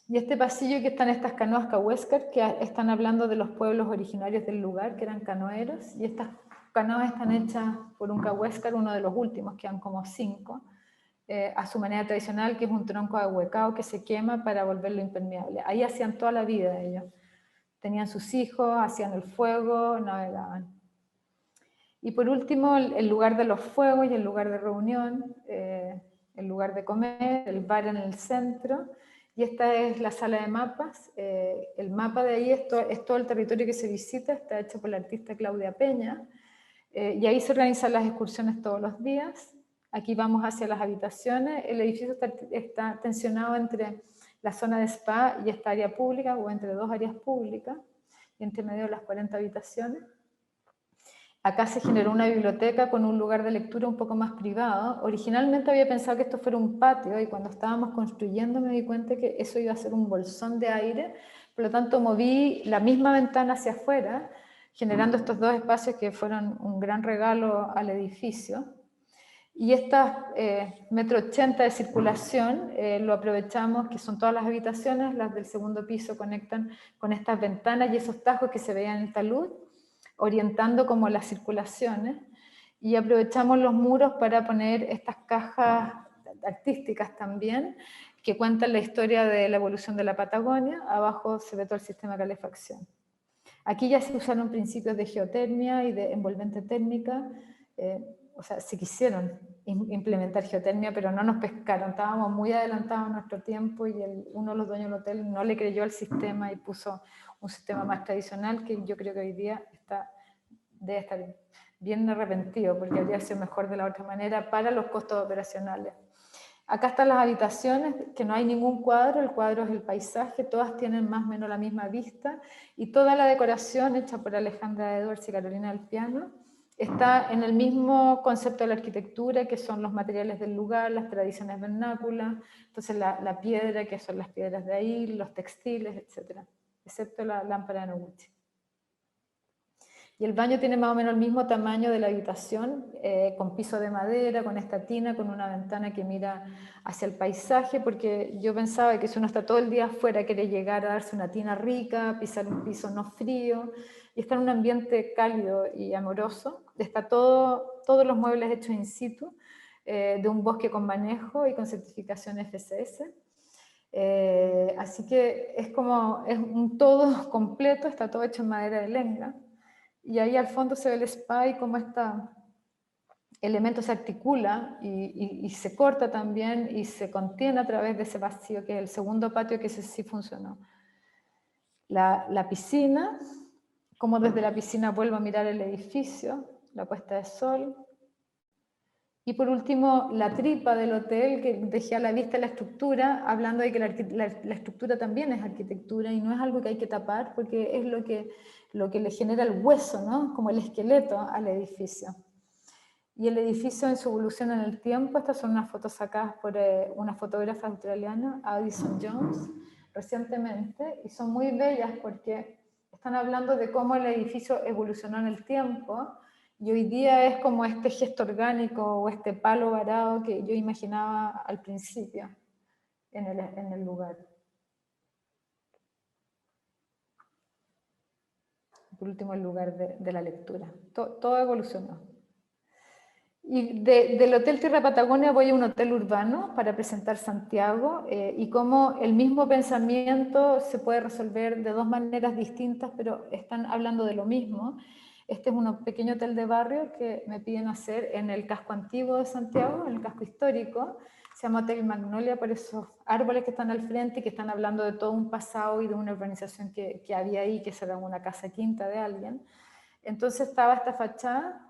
D: Y este pasillo que están estas canoas cahuéscar, que están hablando de los pueblos originarios del lugar, que eran canoeros, y estas canoas están hechas por un cahuéscar, uno de los últimos, quedan como 5, a su manera tradicional, que es un tronco ahuecado que se quema para volverlo impermeable. Ahí hacían toda la vida ellos. Tenían sus hijos, hacían el fuego, navegaban. Y por último, el lugar de los fuegos y el lugar de reunión, el lugar de comer, el bar en el centro, y esta es la sala de mapas. El mapa de ahí es todo el territorio que se visita, está hecho por la artista Claudia Peña, y ahí se organizan las excursiones todos los días. Aquí vamos hacia las habitaciones, el edificio está tensionado entre la zona de spa y esta área pública, o entre 2 áreas públicas, y entre medio de las 40 habitaciones. Acá se generó una biblioteca con un lugar de lectura un poco más privado. Originalmente había pensado que esto fuera un patio y cuando estábamos construyendo me di cuenta que eso iba a ser un bolsón de aire. Por lo tanto, moví la misma ventana hacia afuera, generando estos 2 espacios que fueron un gran regalo al edificio. Y estas 1,80 m de circulación lo aprovechamos, que son todas las habitaciones, las del segundo piso conectan con estas ventanas y esos tajos que se veían en el talud, orientando como las circulaciones, y aprovechamos los muros para poner estas cajas artísticas también, que cuentan la historia de la evolución de la Patagonia. Abajo se ve todo el sistema de calefacción. Aquí ya se usaron principios de geotermia y de envolvente térmica, o sea, se quisieron implementar geotermia, pero no nos pescaron, estábamos muy adelantados a nuestro tiempo y uno de los dueños del hotel no le creyó al sistema y puso un sistema más tradicional que yo creo que hoy día debe estar bien arrepentido porque habría sido mejor de la otra manera para los costos operacionales. Acá están las habitaciones, que no hay ningún cuadro, el cuadro es el paisaje, todas tienen más o menos la misma vista y toda la decoración hecha por Alejandra Edwards y Carolina del Piano está en el mismo concepto de la arquitectura, que son los materiales del lugar, las tradiciones vernáculas, entonces la piedra, que son las piedras de ahí, los textiles, etc., excepto la lámpara de Noguchi. Y el baño tiene más o menos el mismo tamaño de la habitación, con piso de madera, con esta tina, con una ventana que mira hacia el paisaje, porque yo pensaba que si uno está todo el día afuera, quiere llegar a darse una tina rica, pisar un piso no frío, y está en un ambiente cálido y amoroso. Está todos los muebles hechos in situ, de un bosque con manejo y con certificación FSS. Así que es un todo completo, está todo hecho en madera de lenga. Y ahí al fondo se ve el spa y cómo este elemento se articula y se corta también y se contiene a través de ese vacío, que es el segundo patio, que ese sí funcionó. La piscina, como desde la piscina vuelvo a mirar el edificio, la puesta de sol. Y por último, la tripa del hotel, que dejé a la vista la estructura, hablando de que la estructura también es arquitectura y no es algo que hay que tapar, porque es lo que le genera el hueso, ¿no? Como el esqueleto al edificio. Y el edificio en su evolución en el tiempo, estas son unas fotos sacadas por una fotógrafa australiana, Addison Jones, recientemente, y son muy bellas porque están hablando de cómo el edificio evolucionó en el tiempo, y hoy día es como este gesto orgánico o este palo varado que yo imaginaba al principio en el lugar. Por último, el lugar de la lectura. Todo evolucionó. Y del Hotel Tierra Patagonia voy a un hotel urbano para presentar Santiago y cómo el mismo pensamiento se puede resolver de dos maneras distintas, pero están hablando de lo mismo. Este es un pequeño hotel de barrio que me piden hacer en el casco antiguo de Santiago, en el casco histórico. Se llama Hotel Magnolia por esos árboles que están al frente y que están hablando de todo un pasado y de una urbanización que había ahí, que era una casa quinta de alguien. Entonces estaba esta fachada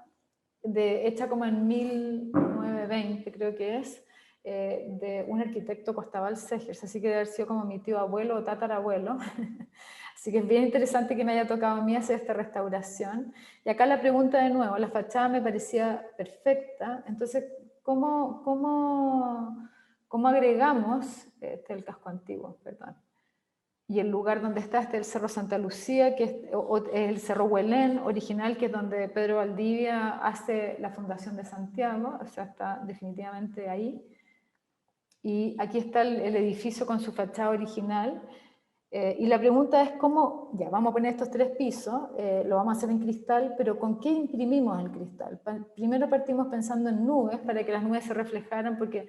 D: hecha como en 1920, creo que es, de un arquitecto Costabal Segers, así que debe haber sido como mi tío abuelo o tatarabuelo. Así que es bien interesante que me haya tocado a mí hacer esta restauración. Y acá la pregunta de nuevo, la fachada me parecía perfecta, entonces, ¿cómo agregamos el casco antiguo? Perdón. Y el lugar donde está el Cerro Santa Lucía, que es el Cerro Huelén original, que es donde Pedro Valdivia hace la fundación de Santiago, o sea, está definitivamente ahí. Y aquí está el edificio con su fachada original. Y la pregunta es cómo, ya vamos a poner estos 3 pisos, lo vamos a hacer en cristal, pero ¿con qué imprimimos el cristal? Primero partimos pensando en nubes, para que las nubes se reflejaran, porque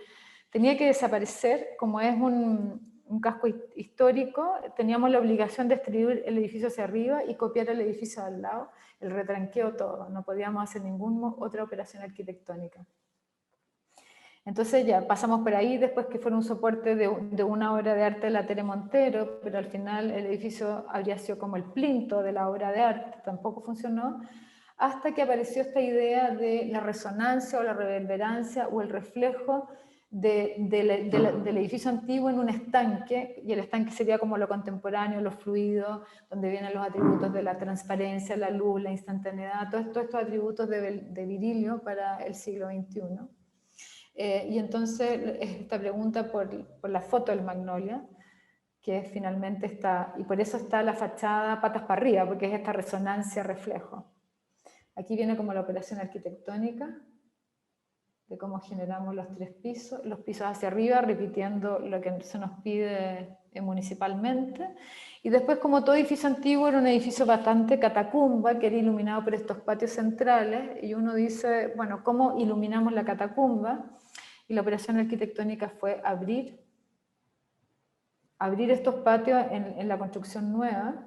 D: tenía que desaparecer, como es un casco histórico, teníamos la obligación de distribuir el edificio hacia arriba y copiar el edificio al lado, el retranqueo todo, no podíamos hacer ninguna otra operación arquitectónica. Entonces ya pasamos por ahí, después que fue un soporte de una obra de arte de la Tere Montero, pero al final el edificio habría sido como el plinto de la obra de arte, tampoco funcionó, hasta que apareció esta idea de la resonancia o la reverberancia o el reflejo del edificio antiguo en un estanque, y el estanque sería como lo contemporáneo, lo fluido, donde vienen los atributos de la transparencia, la luz, la instantaneidad, todos estos atributos de Virilio para el siglo XXI. Y entonces esta pregunta por la foto del Magnolia, que finalmente está, y por eso está la fachada patas para arriba, porque es esta resonancia reflejo. Aquí viene como la operación arquitectónica, de cómo generamos los 3 pisos, los pisos hacia arriba, repitiendo lo que se nos pide municipalmente. Y después, como todo edificio antiguo, era un edificio bastante catacumba, que era iluminado por estos patios centrales, y uno dice, bueno, ¿cómo iluminamos la catacumba? Y la operación arquitectónica fue abrir estos patios en la construcción nueva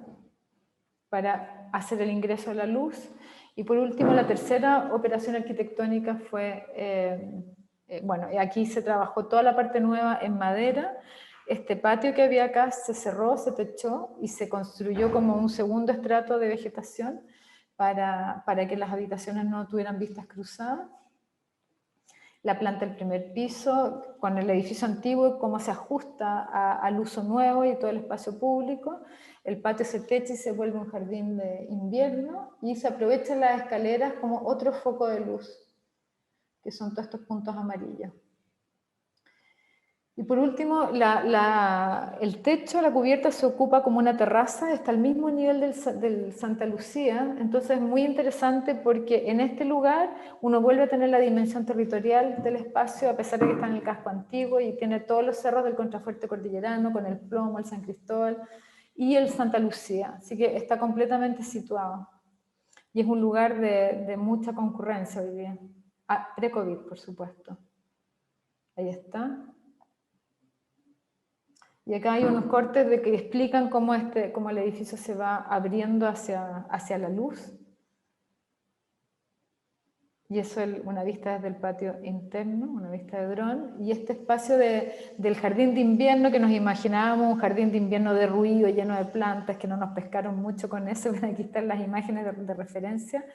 D: para hacer el ingreso de la luz. Y por último, la tercera operación arquitectónica fue, bueno, aquí se trabajó toda la parte nueva en madera. Este patio que había acá se cerró, se techó y se construyó como un segundo estrato de vegetación para que las habitaciones no tuvieran vistas cruzadas. La planta del primer piso, con el edificio antiguo, cómo se ajusta al uso nuevo y todo el espacio público. El patio se techa y se vuelve un jardín de invierno y se aprovechan las escaleras como otro foco de luz, que son todos estos puntos amarillos. Y por último, el techo, la cubierta se ocupa como una terraza, está al mismo nivel del Santa Lucía, entonces es muy interesante porque en este lugar uno vuelve a tener la dimensión territorial del espacio, a pesar de que está en el casco antiguo y tiene todos los cerros del contrafuerte cordillerano, con el Plomo, el San Cristóbal y el Santa Lucía, así que está completamente situado. Y es un lugar de mucha concurrencia hoy día, pre-COVID, por supuesto. Ahí está. Y acá hay unos cortes de que explican cómo el edificio se va abriendo hacia la luz. Y eso es una vista desde el patio interno, una vista de dron. Y este espacio del jardín de invierno, que nos imaginábamos un jardín de invierno de ruido, lleno de plantas, que no nos pescaron mucho con eso, pero aquí están las imágenes de referencia.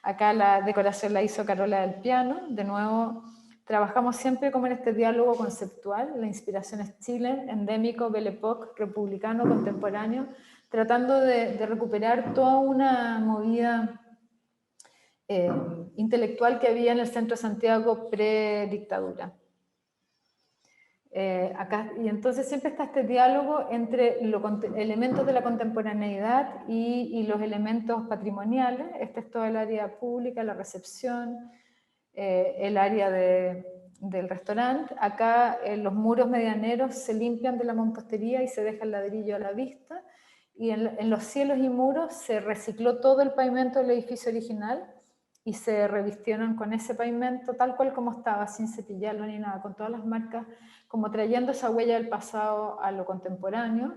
D: Acá la decoración la hizo Carola del Piano. De nuevo, trabajamos siempre como en este diálogo conceptual. La inspiración es Chile, endémico, Belle Époque, republicano, contemporáneo, tratando de recuperar toda una movida intelectual que había en el centro de Santiago pre-dictadura. Y entonces siempre está este diálogo entre los elementos de la contemporaneidad y los elementos patrimoniales. Este es todo el área pública, la recepción, el área del restaurante. Acá los muros medianeros se limpian de la mampostería y se deja el ladrillo a la vista. Y en los cielos y muros se recicló todo el pavimento del edificio original y se revistieron con ese pavimento tal cual como estaba, sin cepillarlo ni nada, con todas las marcas, como trayendo esa huella del pasado a lo contemporáneo.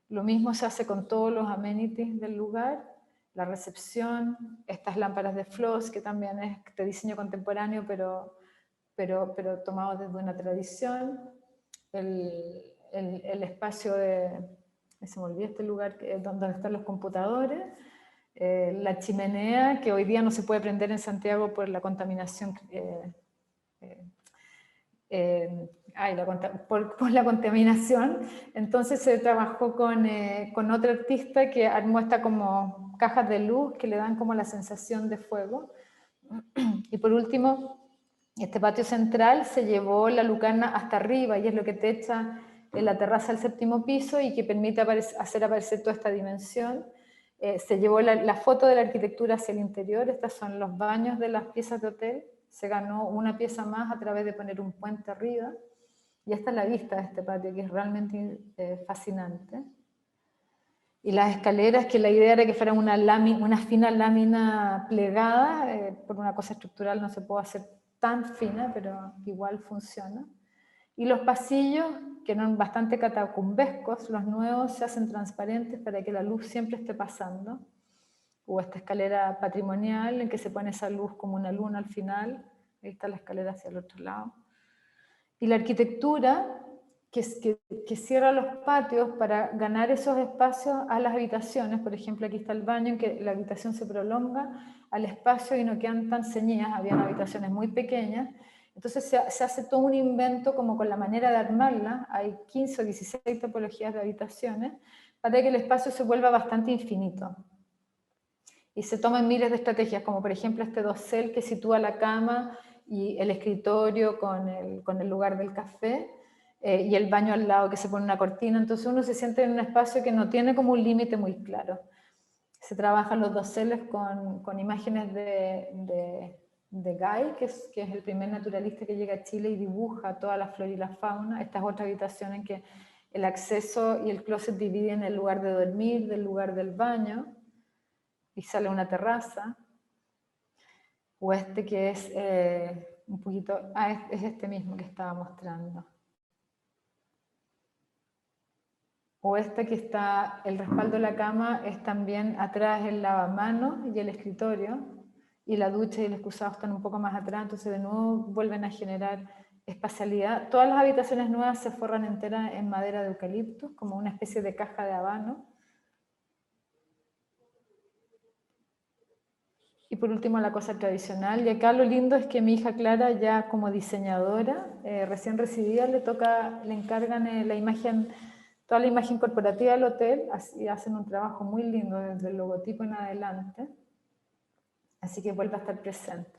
D: Lo mismo se hace con todos los amenities del lugar, la recepción, estas lámparas de floss, que también es de diseño contemporáneo, pero tomado desde una tradición. El espacio se me olvidó este lugar donde están los computadores. La chimenea, que hoy día no se puede prender en Santiago por la contaminación, por la contaminación. Entonces se trabajó con otro artista que armó esta como cajas de luz que le dan como la sensación de fuego. Y por último, este patio central se llevó la lucana hasta arriba y es lo que te echa en la terraza al 7º piso y que permite hacer aparecer toda esta dimensión. Se llevó la foto de la arquitectura hacia el interior. Estos son los baños de las piezas de hotel. Se ganó una pieza más a través de poner un puente arriba. Y esta es la vista de este patio, que es realmente fascinante. Y las escaleras, que la idea era que fuera una fina lámina plegada. Por una cosa estructural no se puede hacer tan fina, pero igual funciona. Y los pasillos, que eran bastante catacumbescos, los nuevos se hacen transparentes para que la luz siempre esté pasando. O esta escalera patrimonial en que se pone esa luz como una luna al final. Ahí está la escalera hacia el otro lado. Y la arquitectura que cierra los patios para ganar esos espacios a las habitaciones. Por ejemplo, aquí está el baño en que la habitación se prolonga al espacio y no quedan tan ceñidas. Habían habitaciones muy pequeñas. Entonces se hace todo un invento como con la manera de armarla. Hay 15 o 16 topologías de habitaciones para que el espacio se vuelva bastante infinito. Y se toman miles de estrategias, como por ejemplo este dosel que sitúa la cama y el escritorio con el lugar del café, y el baño al lado que se pone una cortina. Entonces uno se siente en un espacio que no tiene como un límite muy claro. Se trabajan los doseles con imágenes de Guy, que es el primer naturalista que llega a Chile y dibuja toda la flora y la fauna. Esta es otra habitación en que el acceso y el closet dividen el lugar de dormir del lugar del baño, y sale una terraza. O este que es un poquito... es este mismo que estaba mostrando. O este que está, el respaldo de la cama es también atrás el lavamanos y el escritorio, y la ducha y el excusado están un poco más atrás, entonces de nuevo vuelven a generar espacialidad. Todas las habitaciones nuevas se forran enteras en madera de eucalipto, como una especie de caja de habano. Y por último la cosa tradicional, y acá lo lindo es que mi hija Clara, ya como diseñadora, recién recibida, le encargan la imagen, toda la imagen corporativa del hotel, y hacen un trabajo muy lindo desde el logotipo en adelante, así que vuelve a estar presente.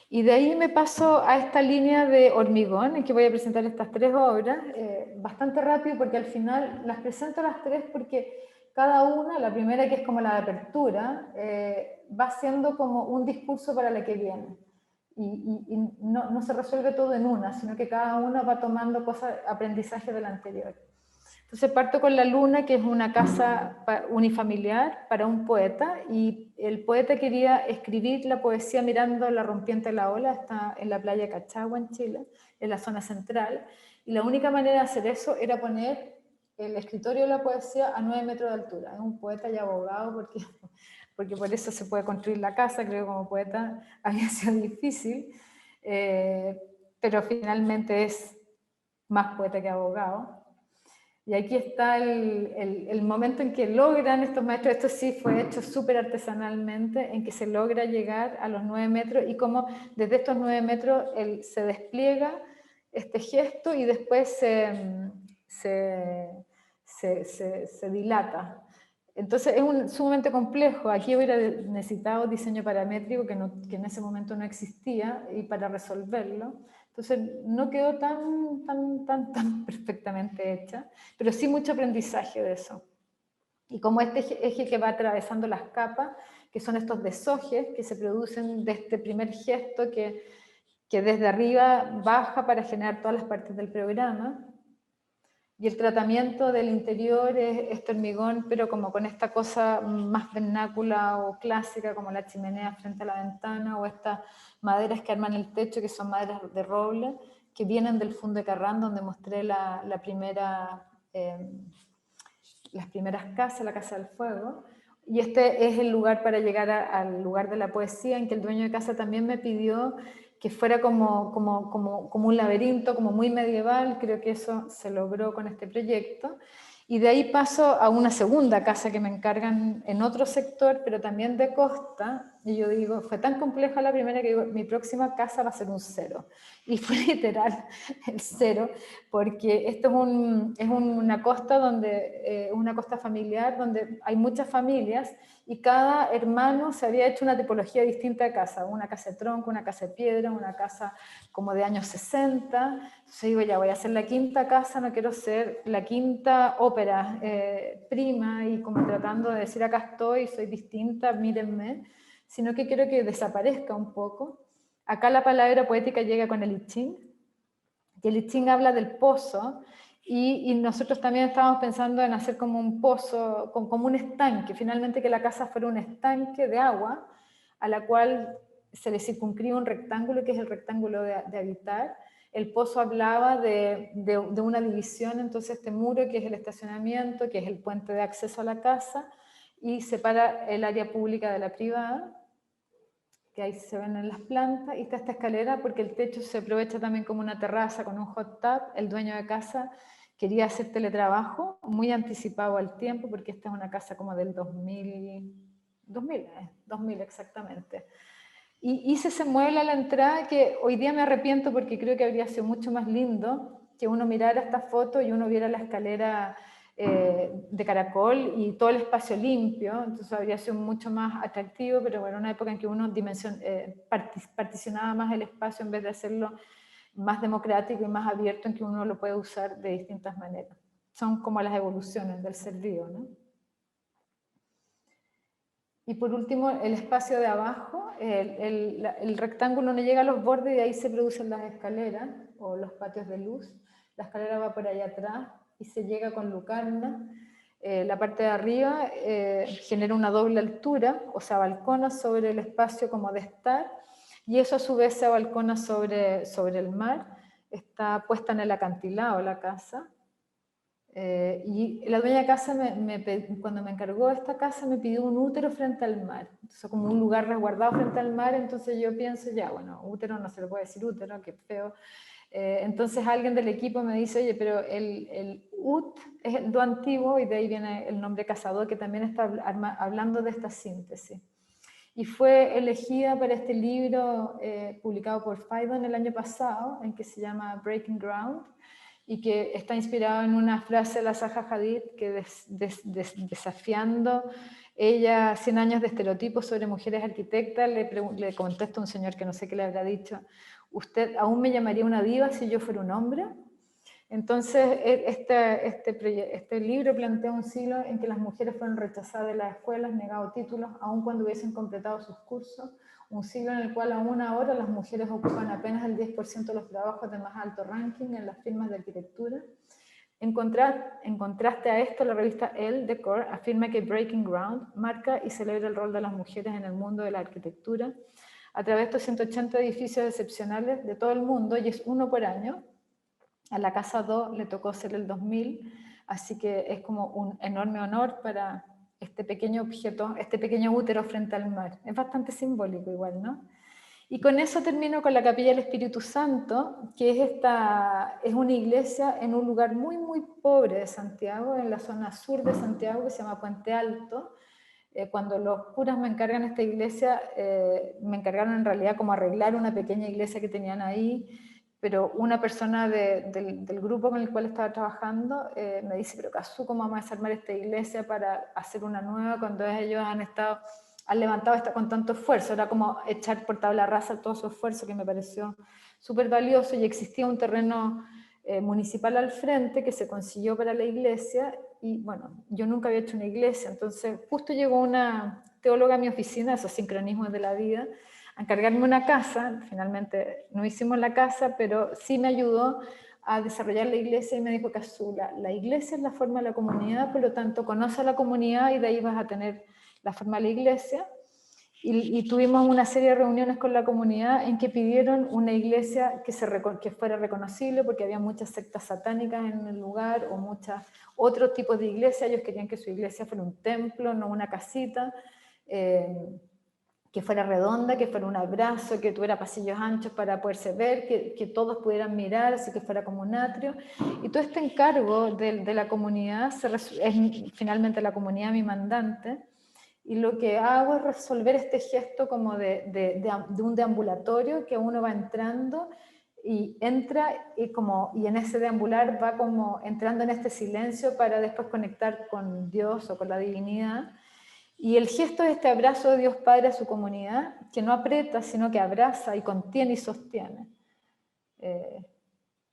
D: Y de ahí me paso a esta línea de hormigón, en que voy a presentar estas 3 obras, bastante rápido porque al final las presento las 3 porque cada una, la primera que es como la de apertura, va siendo como un discurso para la que viene. Y no se resuelve todo en una, sino que cada una va tomando cosas, aprendizaje de la anterior. Entonces parto con La Luna, que es una casa unifamiliar para un poeta, y el poeta quería escribir la poesía mirando la rompiente de la ola. Está en la playa Cachagua, en Chile, en la zona central, y la única manera de hacer eso era poner el escritorio de la poesía a 9 metros de altura. Es un poeta y abogado, porque por eso se puede construir la casa. Creo que como poeta había sido difícil, pero finalmente es más poeta que abogado. Y aquí está el momento en que logran estos maestros, esto sí fue hecho súper artesanalmente, en que se logra llegar a los 9 metros, y como desde estos 9 metros se despliega este gesto y después se dilata. Entonces es sumamente complejo. Aquí hubiera necesitado diseño paramétrico que en ese momento no existía, y para resolverlo. Entonces no quedó tan perfectamente hecha, pero sí mucho aprendizaje de eso. Y como este eje que va atravesando las capas, que son estos deshojes que se producen de este primer gesto que desde arriba baja para generar todas las partes del programa. Y el tratamiento del interior es este hormigón, pero como con esta cosa más vernácula o clásica, como la chimenea frente a la ventana, o estas maderas que arman el techo, que son maderas de roble, que vienen del Fundo de Carrán, donde mostré las primeras casas, la Casa del Fuego. Y este es el lugar para llegar al lugar de la poesía, en que el dueño de casa también me pidió que fuera como un laberinto, como muy medieval. Creo que eso se logró con este proyecto. Y de ahí paso a una segunda casa que me encargan en otro sector, pero también de costa. Y yo digo, fue tan compleja la primera que digo, mi próxima casa va a ser un 0. Y fue literal el 0, porque esto es una costa una costa familiar donde hay muchas familias, y cada hermano se había hecho una tipología distinta de casa. Una casa de tronco, una casa de piedra, una casa como de años 60. Entonces digo, ya voy a hacer la quinta casa, no quiero ser la quinta ópera prima, y como tratando de decir, acá estoy, soy distinta, mírenme, sino que quiero que desaparezca un poco. Acá la palabra poética llega con el I Ching, que el I Ching habla del pozo, y nosotros también estábamos pensando en hacer como un pozo, como un estanque, finalmente que la casa fuera un estanque de agua, a la cual se le circunscribe un rectángulo, que es el rectángulo de habitar. El pozo hablaba de una división, entonces este muro, que es el estacionamiento, que es el puente de acceso a la casa, y separa el área pública de la privada, que ahí se ven en las plantas, y está esta escalera porque el techo se aprovecha también como una terraza con un hot tub. El dueño de casa quería hacer teletrabajo, muy anticipado al tiempo, porque esta es una casa como del 2000 exactamente. Y hice ese mueble a la entrada que hoy día me arrepiento, porque creo que habría sido mucho más lindo que uno mirara esta foto y uno viera la escalera de caracol y todo el espacio limpio. Entonces habría sido mucho más atractivo, pero bueno, una época en que uno particionaba más el espacio en vez de hacerlo más democrático y más abierto, en que uno lo puede usar de distintas maneras. Son como las evoluciones del ser vivo, ¿no? Y por último, el espacio de abajo, el rectángulo no llega a los bordes, y de ahí se producen las escaleras o los patios de luz. La escalera va por allá atrás y se llega con lucarna. La parte de arriba genera una doble altura, o sea, balcona sobre el espacio como de estar, y eso a su vez se balcona sobre el mar. Está puesta en el acantilado la casa. Y la dueña de casa, cuando me encargó esta casa, me pidió un útero frente al mar, entonces como un lugar resguardado frente al mar. Entonces yo pienso, ya, bueno, útero no se le puede decir útero, qué feo. Entonces alguien del equipo me dice, oye, pero el ut es el do antiguo, y de ahí viene el nombre cazador, que también está hablando de esta síntesis. Y fue elegida para este libro publicado por Phaidon el año pasado, en que se llama Breaking Ground, y que está inspirado en una frase de la Zaha Hadid, que desafiando ella 100 años de estereotipos sobre mujeres arquitectas, le contesta a un señor que no sé qué le habrá dicho: ¿usted aún me llamaría una diva si yo fuera un hombre? Entonces, este libro plantea un siglo en que las mujeres fueron rechazadas de las escuelas, negados títulos, aun cuando hubiesen completado sus cursos. Un siglo en el cual aún ahora las mujeres ocupan apenas el 10% de los trabajos de más alto ranking en las firmas de arquitectura. En contraste a esto, la revista Elle Decor afirma que Breaking Ground marca y celebra el rol de las mujeres en el mundo de la arquitectura a través de estos 180 edificios excepcionales de todo el mundo, y es uno por año. A la Casa 2 le tocó ser el 2000, así que es como un enorme honor para este pequeño objeto, este pequeño útero frente al mar. Es bastante simbólico igual, ¿no? Y con eso termino con la Capilla del Espíritu Santo, que es una iglesia en un lugar muy, muy pobre de Santiago, en la zona sur de Santiago, que se llama Puente Alto. Cuando los curas me encargan esta iglesia, me encargaron en realidad como arreglar una pequeña iglesia que tenían ahí, pero una persona del grupo con el cual estaba trabajando me dice, pero Cazzu, ¿cómo vamos a desarmar esta iglesia para hacer una nueva cuando ellos han levantado esta con tanto esfuerzo? Era como echar por tabla rasa todo su esfuerzo, que me pareció súper valioso, y existía un terreno municipal al frente que se consiguió para la iglesia, y bueno, yo nunca había hecho una iglesia, entonces justo llegó una teóloga a mi oficina, esos sincronismos de la vida, a encargarme una casa. Finalmente no hicimos la casa, pero sí me ayudó a desarrollar la iglesia, y me dijo, Cazzu, la iglesia es la forma de la comunidad, por lo tanto conoce a la comunidad y de ahí vas a tener la forma de la iglesia. Y tuvimos una serie de reuniones con la comunidad en que pidieron una iglesia que fuera reconocible, porque había muchas sectas satánicas en el lugar, o otros tipos de iglesias. Ellos querían que su iglesia fuera un templo, no una casita, que fuera redonda, que fuera un abrazo, que tuviera pasillos anchos para poderse ver, que todos pudieran mirar, así que fuera como un atrio. Y todo este encargo de la comunidad es finalmente la comunidad mi mandante. Y lo que hago es resolver este gesto como de un deambulatorio, que uno va entrando y entra, y en ese deambular va como entrando en este silencio para después conectar con Dios o con la divinidad. Y el gesto es este abrazo de Dios Padre a su comunidad, que no aprieta, sino que abraza y contiene y sostiene.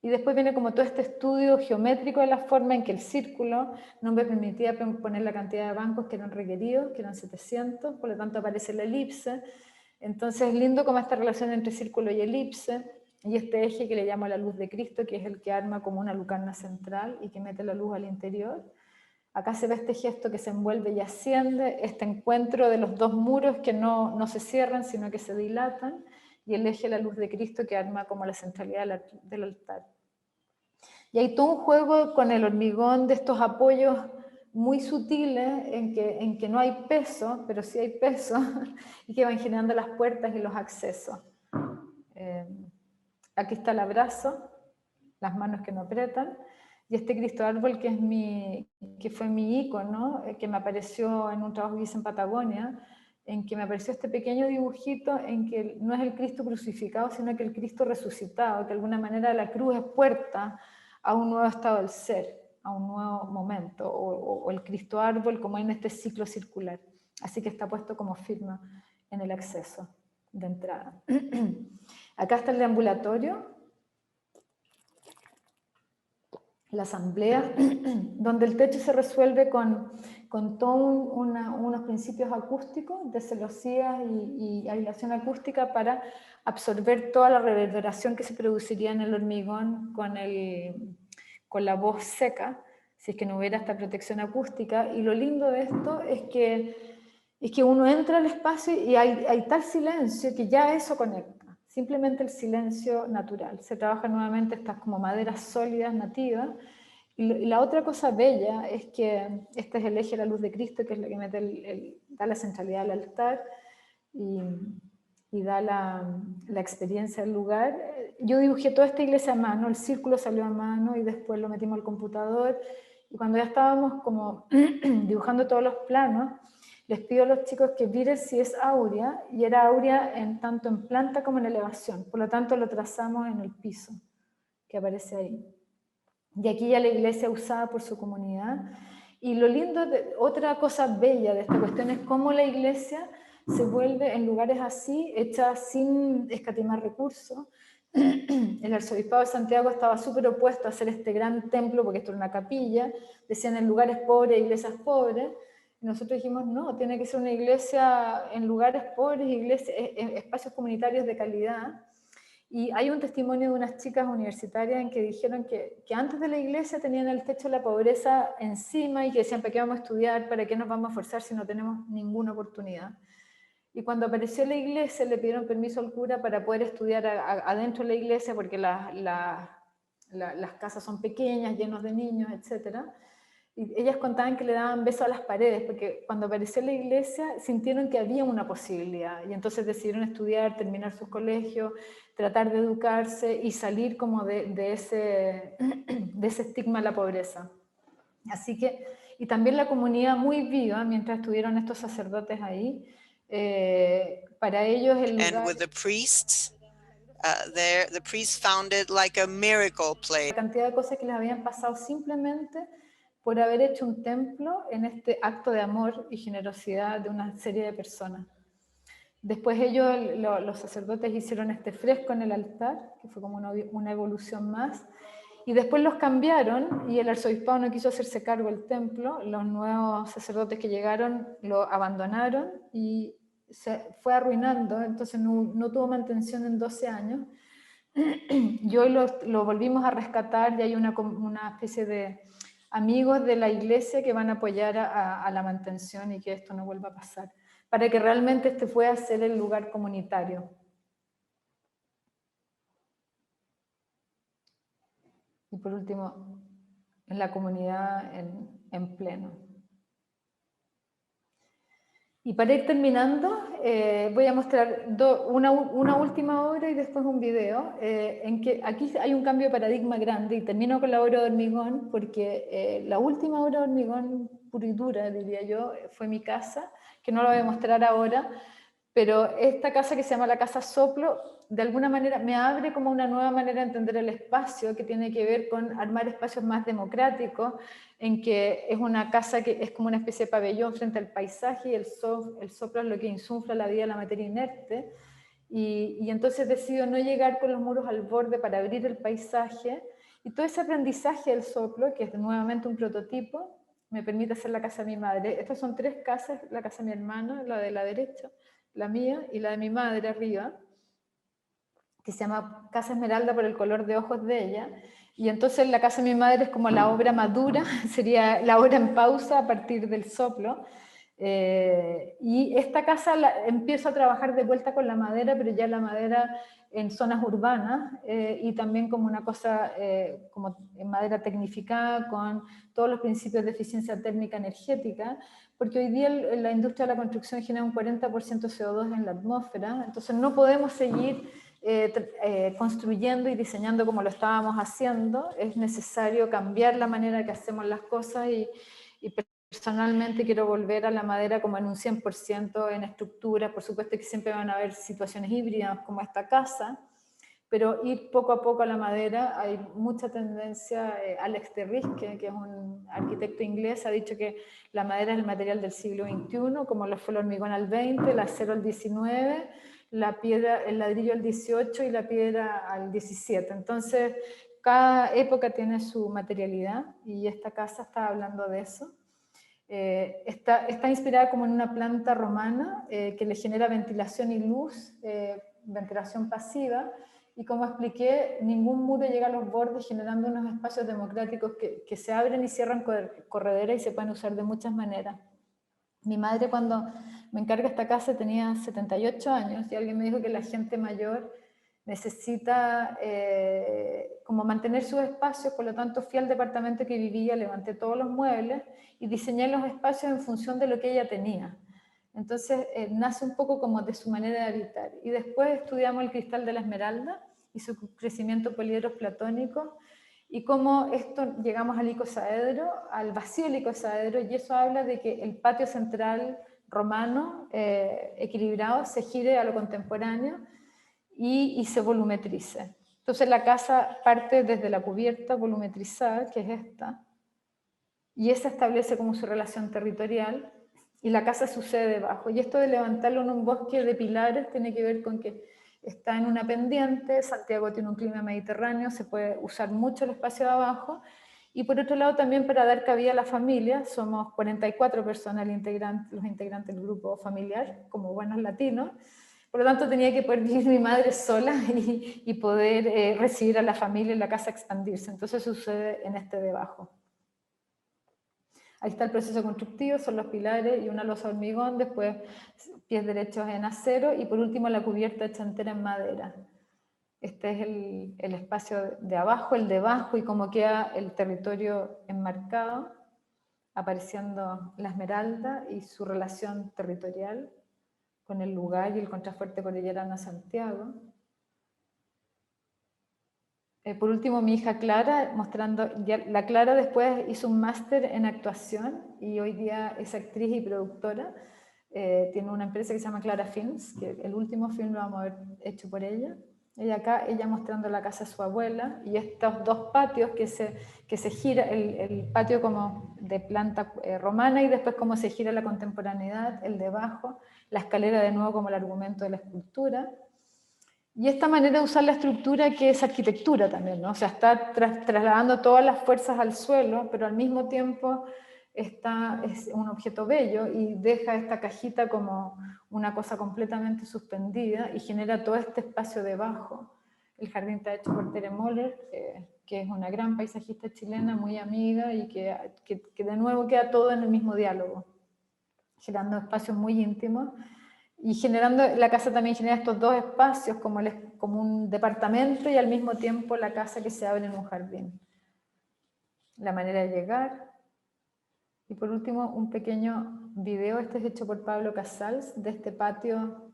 D: Y después viene como todo este estudio geométrico de la forma en que el círculo no me permitía poner la cantidad de bancos que eran requeridos, que eran 700, por lo tanto aparece la elipse. Entonces es lindo como esta relación entre círculo y elipse, y este eje que le llamo la luz de Cristo, que es el que arma como una lucarna central y que mete la luz al interior. Acá se ve este gesto que se envuelve y asciende, este encuentro de los dos muros que no se cierran, sino que se dilatan, y el eje de la luz de Cristo que arma como la centralidad del altar. Y hay todo un juego con el hormigón de estos apoyos muy sutiles en que no hay peso, pero sí hay peso, y que van generando las puertas y los accesos. Aquí está el abrazo, las manos que no apretan, y este Cristo árbol que fue mi ícono, que me apareció en un trabajo que hice en Patagonia, en que me apareció este pequeño dibujito en que no es el Cristo crucificado, sino que el Cristo resucitado, que de alguna manera la cruz es puerta a un nuevo estado del ser, a un nuevo momento, o el Cristo árbol como en este ciclo circular. Así que está puesto como firma en el acceso de entrada. Acá está el deambulatorio, la asamblea, donde el techo se resuelve con todos unos principios acústicos de celosías y aislación acústica para absorber toda la reverberación que se produciría en el hormigón con la voz seca, si es que no hubiera esta protección acústica. Y lo lindo de esto es que uno entra al espacio y hay tal silencio que ya eso conecta. Simplemente el silencio natural. Se trabaja nuevamente estas como maderas sólidas, nativas. Y la otra cosa bella es que este es el eje de la luz de Cristo, que es lo que da la centralidad al altar y da la experiencia del lugar. Yo dibujé toda esta iglesia a mano, el círculo salió a mano y después lo metimos al computador. Y cuando ya estábamos como dibujando todos los planos, les pido a los chicos que miren si es áurea, y era áurea tanto en planta como en elevación. Por lo tanto, lo trazamos en el piso, que aparece ahí. Y aquí ya la iglesia usada por su comunidad. Y lo lindo, otra cosa bella de esta cuestión es cómo la iglesia se vuelve en lugares así, hecha sin escatimar recursos. El arzobispado de Santiago estaba súper opuesto a hacer este gran templo, porque esto era una capilla. Decían en lugares pobres, iglesias pobres. Y nosotros dijimos, no, tiene que ser una iglesia en lugares pobres, espacios comunitarios de calidad. Y hay un testimonio de unas chicas universitarias en que dijeron que antes de la iglesia tenían el techo de la pobreza encima y que decían, ¿para qué vamos a estudiar? ¿Para qué nos vamos a forzar si no tenemos ninguna oportunidad? Y cuando apareció la iglesia le pidieron permiso al cura para poder estudiar adentro de la iglesia porque las casas son pequeñas, llenos de niños, etc. Y ellas contaban que le daban besos a las paredes, porque cuando apareció la iglesia sintieron que había una posibilidad, y entonces decidieron estudiar, terminar sus colegios, tratar de educarse y salir como de ese estigma de la pobreza. Así que, y también la comunidad muy viva, mientras estuvieron estos sacerdotes ahí, para ellos el lugar...
E: And with the priests, the priests found it like a miracle place.
D: La cantidad de cosas que les habían pasado simplemente por haber hecho un templo en este acto de amor y generosidad de una serie de personas. Después ellos, los sacerdotes, hicieron este fresco en el altar, que fue como una evolución más, y después los cambiaron y el arzobispado no quiso hacerse cargo del templo. Los nuevos sacerdotes que llegaron lo abandonaron y se fue arruinando, entonces no tuvo mantención en 12 años. Y hoy lo volvimos a rescatar y hay una especie de amigos de la iglesia que van a apoyar a la mantención y que esto no vuelva a pasar, para que realmente este pueda ser el lugar comunitario. Y por último, en la comunidad en pleno. Y para ir terminando, voy a mostrar una última obra y después un video, en que aquí hay un cambio de paradigma grande, y termino con la obra de hormigón, porque la última obra de hormigón pura y dura, diría yo, fue mi casa, que no la voy a mostrar ahora, pero esta casa que se llama la Casa Soplo, de alguna manera me abre como una nueva manera de entender el espacio, que tiene que ver con armar espacios más democráticos, en que es una casa que es como una especie de pabellón frente al paisaje, y el soplo es lo que insufla la vida, la materia inerte, y entonces decido no llegar con los muros al borde para abrir el paisaje, y todo ese aprendizaje del soplo, que es nuevamente un prototipo, me permite hacer la casa de mi madre. Estas son 3 casas, la casa de mi hermano, la de la derecha, la mía y la de mi madre arriba, que se llama Casa Esmeralda por el color de ojos de ella. Y entonces la casa de mi madre es como la obra madura, sería la obra en pausa a partir del soplo. Y esta casa empiezo a trabajar de vuelta con la madera, pero ya la madera en zonas urbanas, y también como una cosa como en madera tecnificada con todos los principios de eficiencia térmica energética, porque hoy día la industria de la construcción genera un 40% CO2 en la atmósfera, entonces no podemos seguir construyendo y diseñando como lo estábamos haciendo. Es necesario cambiar la manera que hacemos las cosas, y personalmente quiero volver a la madera como en un 100% en estructura. Por supuesto que siempre van a haber situaciones híbridas como esta casa, pero ir poco a poco a la madera. Hay mucha tendencia, Alex de Riske, que es un arquitecto inglés, ha dicho que la madera es el material del siglo XXI, como lo fue el hormigón al XX, el acero al XIX, la piedra, el ladrillo al XVIII y la piedra al XVII. Entonces, cada época tiene su materialidad, y esta casa está hablando de eso. Está inspirada como en una planta romana que le genera ventilación y luz, ventilación pasiva, y como expliqué, ningún muro llega a los bordes, generando unos espacios democráticos que se abren y cierran correderas y se pueden usar de muchas maneras. Mi madre, cuando me encarga esta casa, tenía 78 años, y alguien me dijo que la gente mayor necesita como mantener sus espacios. Por lo tanto, fui al departamento que vivía, levanté todos los muebles y diseñé los espacios en función de lo que ella tenía. Entonces nace un poco como de su manera de habitar. Y después estudiamos el cristal de la esmeralda y su crecimiento poliedros platónicos, y cómo esto llegamos al icosaedro, al vacío del icosaedro, y eso habla de que el patio central romano equilibrado se gire a lo contemporáneo y se volumetrice. Entonces la casa parte desde la cubierta volumetrizada, que es esta, y esa establece como su relación territorial, y la casa sucede debajo. Y esto de levantarlo en un bosque de pilares tiene que ver con que está en una pendiente. Santiago tiene un clima mediterráneo, se puede usar mucho el espacio de abajo, y por otro lado también para dar cabida a la familia. Somos 44 personas los integrantes del grupo familiar, como buenos latinos. Por lo tanto, tenía que poder vivir mi madre sola y poder recibir a la familia y la casa expandirse. Entonces sucede en este debajo. Ahí está el proceso constructivo, son los pilares y una losa de hormigón, después pies derechos en acero y por último la cubierta hecha entera en madera. Este es el espacio de abajo, el debajo y cómo queda el territorio enmarcado, apareciendo la esmeralda y su relación territorial con el lugar y el contrafuerte cordillerano Santiago. Por último, mi hija Clara, mostrando, ya, la Clara después hizo un máster en actuación y hoy día es actriz y productora. Tiene una empresa que se llama Clara Films, que el último film lo vamos a ver hecho por ella. Y acá ella mostrando la casa de su abuela y estos dos patios que se gira, el patio como de planta romana y después cómo se gira la contemporaneidad, el debajo, la escalera de nuevo como el argumento de la escultura. Y esta manera de usar la estructura que es arquitectura también, ¿no? O sea, está trasladando todas las fuerzas al suelo, pero al mismo tiempo es un objeto bello y deja esta cajita como una cosa completamente suspendida y genera todo este espacio debajo. El jardín está hecho por Tere Moller, que es una gran paisajista chilena, muy amiga y que de nuevo queda todo en el mismo diálogo, generando espacios muy íntimos. Y generando, la casa también genera estos dos espacios como un departamento y al mismo tiempo la casa que se abre en un jardín. La manera de llegar. Y por último, un pequeño video, este es hecho por Pablo Casals, de este patio,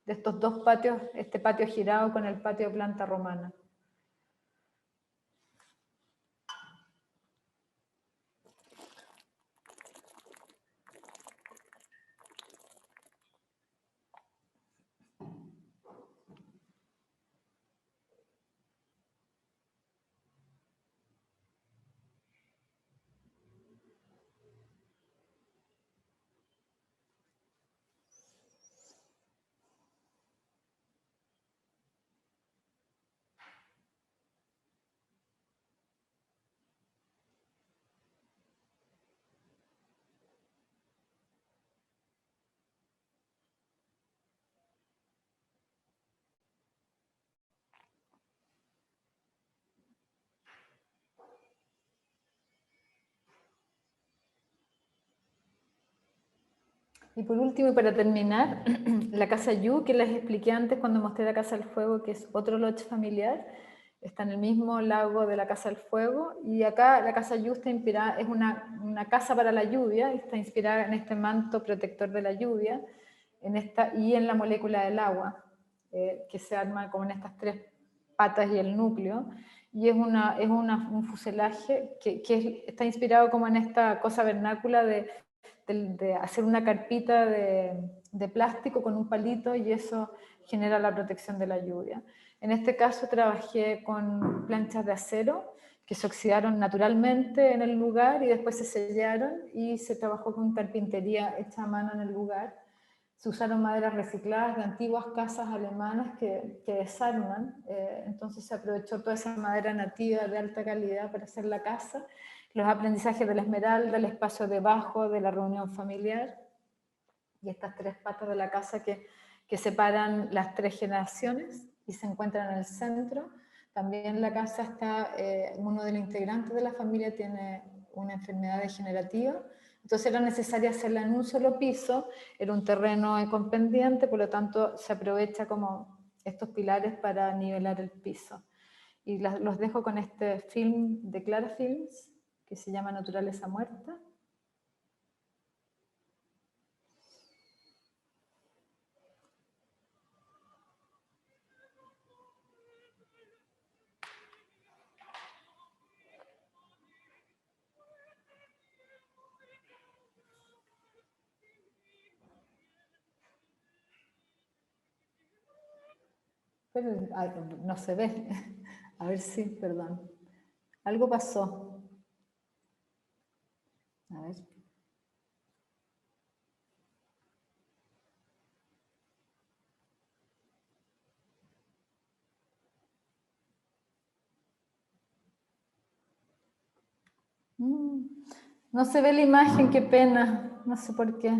D: de estos dos patios, este patio girado con el patio de planta romana. Y por último, y para terminar, la casa Yu, que les expliqué antes cuando mostré la Casa del Fuego, que es otro lodge familiar, está en el mismo lago de la Casa del Fuego, y acá la casa Yu está inspirada, es una casa para la lluvia, está inspirada en este manto protector de la lluvia, y en la molécula del agua, que se arma como en estas tres patas y el núcleo, y es un fuselaje que está inspirado como en esta cosa vernácula de hacer una carpita de plástico con un palito y eso genera la protección de la lluvia. En este caso trabajé con planchas de acero que se oxidaron naturalmente en el lugar y después se sellaron y se trabajó con carpintería hecha a mano en el lugar. Se usaron maderas recicladas de antiguas casas alemanas que desarman, entonces se aprovechó toda esa madera nativa de alta calidad para hacer la casa. Los aprendizajes de la esmeralda, el espacio debajo de la reunión familiar y estas tres patas de la casa que separan las tres generaciones y se encuentran en el centro. También la casa está, uno de los integrantes de la familia tiene una enfermedad degenerativa, entonces era necesario hacerla en un solo piso, era un terreno con pendiente, por lo tanto se aprovecha como estos pilares para nivelar el piso. Y los dejo con este film de Clara Films, que se llama Naturaleza Muerta. Pero no se ve. A ver si, perdón. Algo pasó. A ver. No se ve la imagen, qué pena. No sé por qué.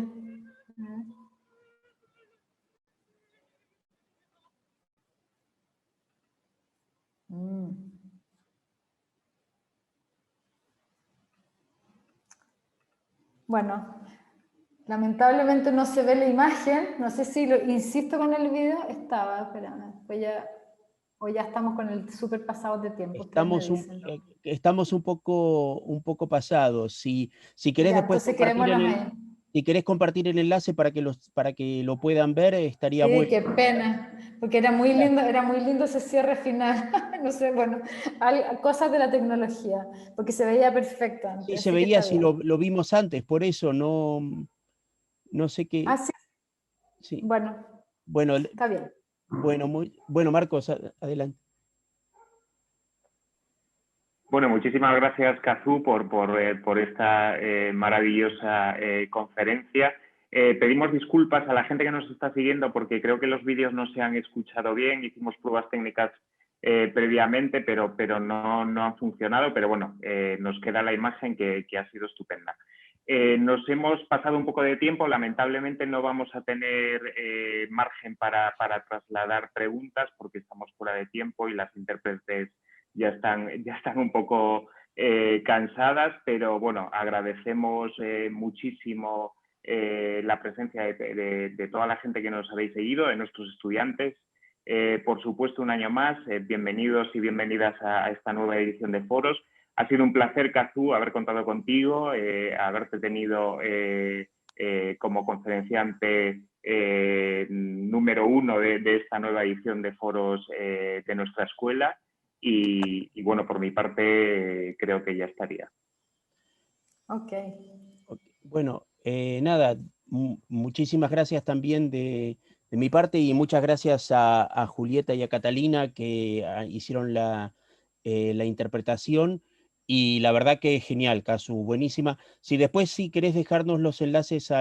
D: Bueno, lamentablemente no se ve la imagen, no sé si insisto con el video, espérame, pues ya, o ya estamos con el súper pasado de tiempo.
B: Estamos un poco pasados. Si querés
D: ya,
B: después si querés compartir el enlace para que lo puedan ver, estaría
D: sí,
B: bueno.
D: qué pena, porque era muy lindo ese cierre final. No sé, bueno, cosas de la tecnología, porque se veía perfecto antes.
B: Sí, se veía si lo vimos antes, por eso no sé qué.
D: Ah, sí.
B: Sí.
D: Bueno, está bien.
B: Bueno, Marcos, adelante.
F: Bueno, muchísimas gracias, Kazú, por esta maravillosa conferencia. Pedimos disculpas a la gente que nos está siguiendo porque creo que los vídeos no se han escuchado bien. Hicimos pruebas técnicas previamente, pero no han funcionado. Pero bueno, nos queda la imagen que ha sido estupenda. Nos hemos pasado un poco de tiempo. Lamentablemente no vamos a tener margen para trasladar preguntas porque estamos fuera de tiempo y las intérpretes ya están un poco cansadas, pero bueno, agradecemos muchísimo la presencia de toda la gente que nos habéis seguido, de nuestros estudiantes. Por supuesto, un año más, bienvenidos y bienvenidas a esta nueva edición de Foros. Ha sido un placer, Kazú, haber contado contigo, haberte tenido como conferenciante número 1 de esta nueva edición de Foros de nuestra escuela. Y bueno, por mi parte creo que ya estaría.
D: Ok.
B: Bueno, nada, muchísimas gracias también de mi parte y muchas gracias a Julieta y a Catalina que hicieron la interpretación y la verdad que genial, Kazú, buenísima. Si después sí querés dejarnos los enlaces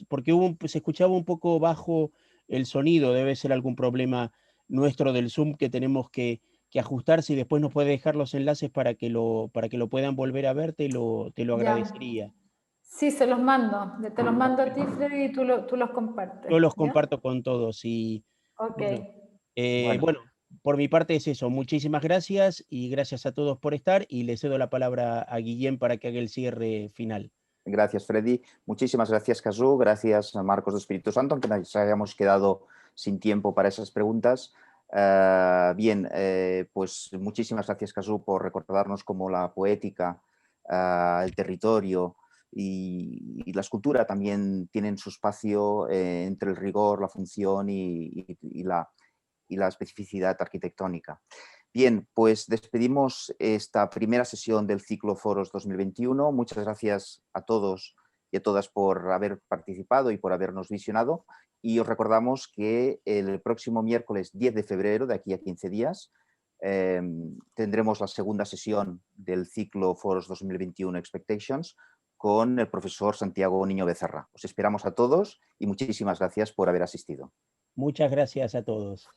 B: porque se escuchaba un poco bajo el sonido, debe ser algún problema nuestro del Zoom que tenemos que ajustar. Si después nos puede dejar los enlaces para que lo puedan volver a ver, te lo agradecería.
D: Sí, se los mando. Te los mando a ti, Freddy, y tú los compartes.
B: Yo los comparto con todos. Y, bueno, por mi parte es eso. Muchísimas gracias y gracias a todos por estar y le cedo la palabra a Guillén para que haga el cierre final.
A: Gracias, Freddy. Muchísimas gracias, Kazú. Gracias a Marcos de Espíritu Santo, aunque nos hayamos quedado sin tiempo para esas preguntas. Pues muchísimas gracias, Kazú, por recordarnos cómo la poética, el territorio y la escultura también tienen su espacio entre el rigor, la función y la especificidad arquitectónica. Bien, pues despedimos esta primera sesión del ciclo Foros 2021. Muchas gracias a todos y a todas por haber participado y por habernos visionado. Y os recordamos que el próximo miércoles 10 de febrero, de aquí a 15 días, tendremos la segunda sesión del ciclo Foros 2021 Expectations con el profesor Santiago Niño Becerra. Os esperamos a todos y muchísimas gracias por haber asistido.
B: Muchas gracias a todos.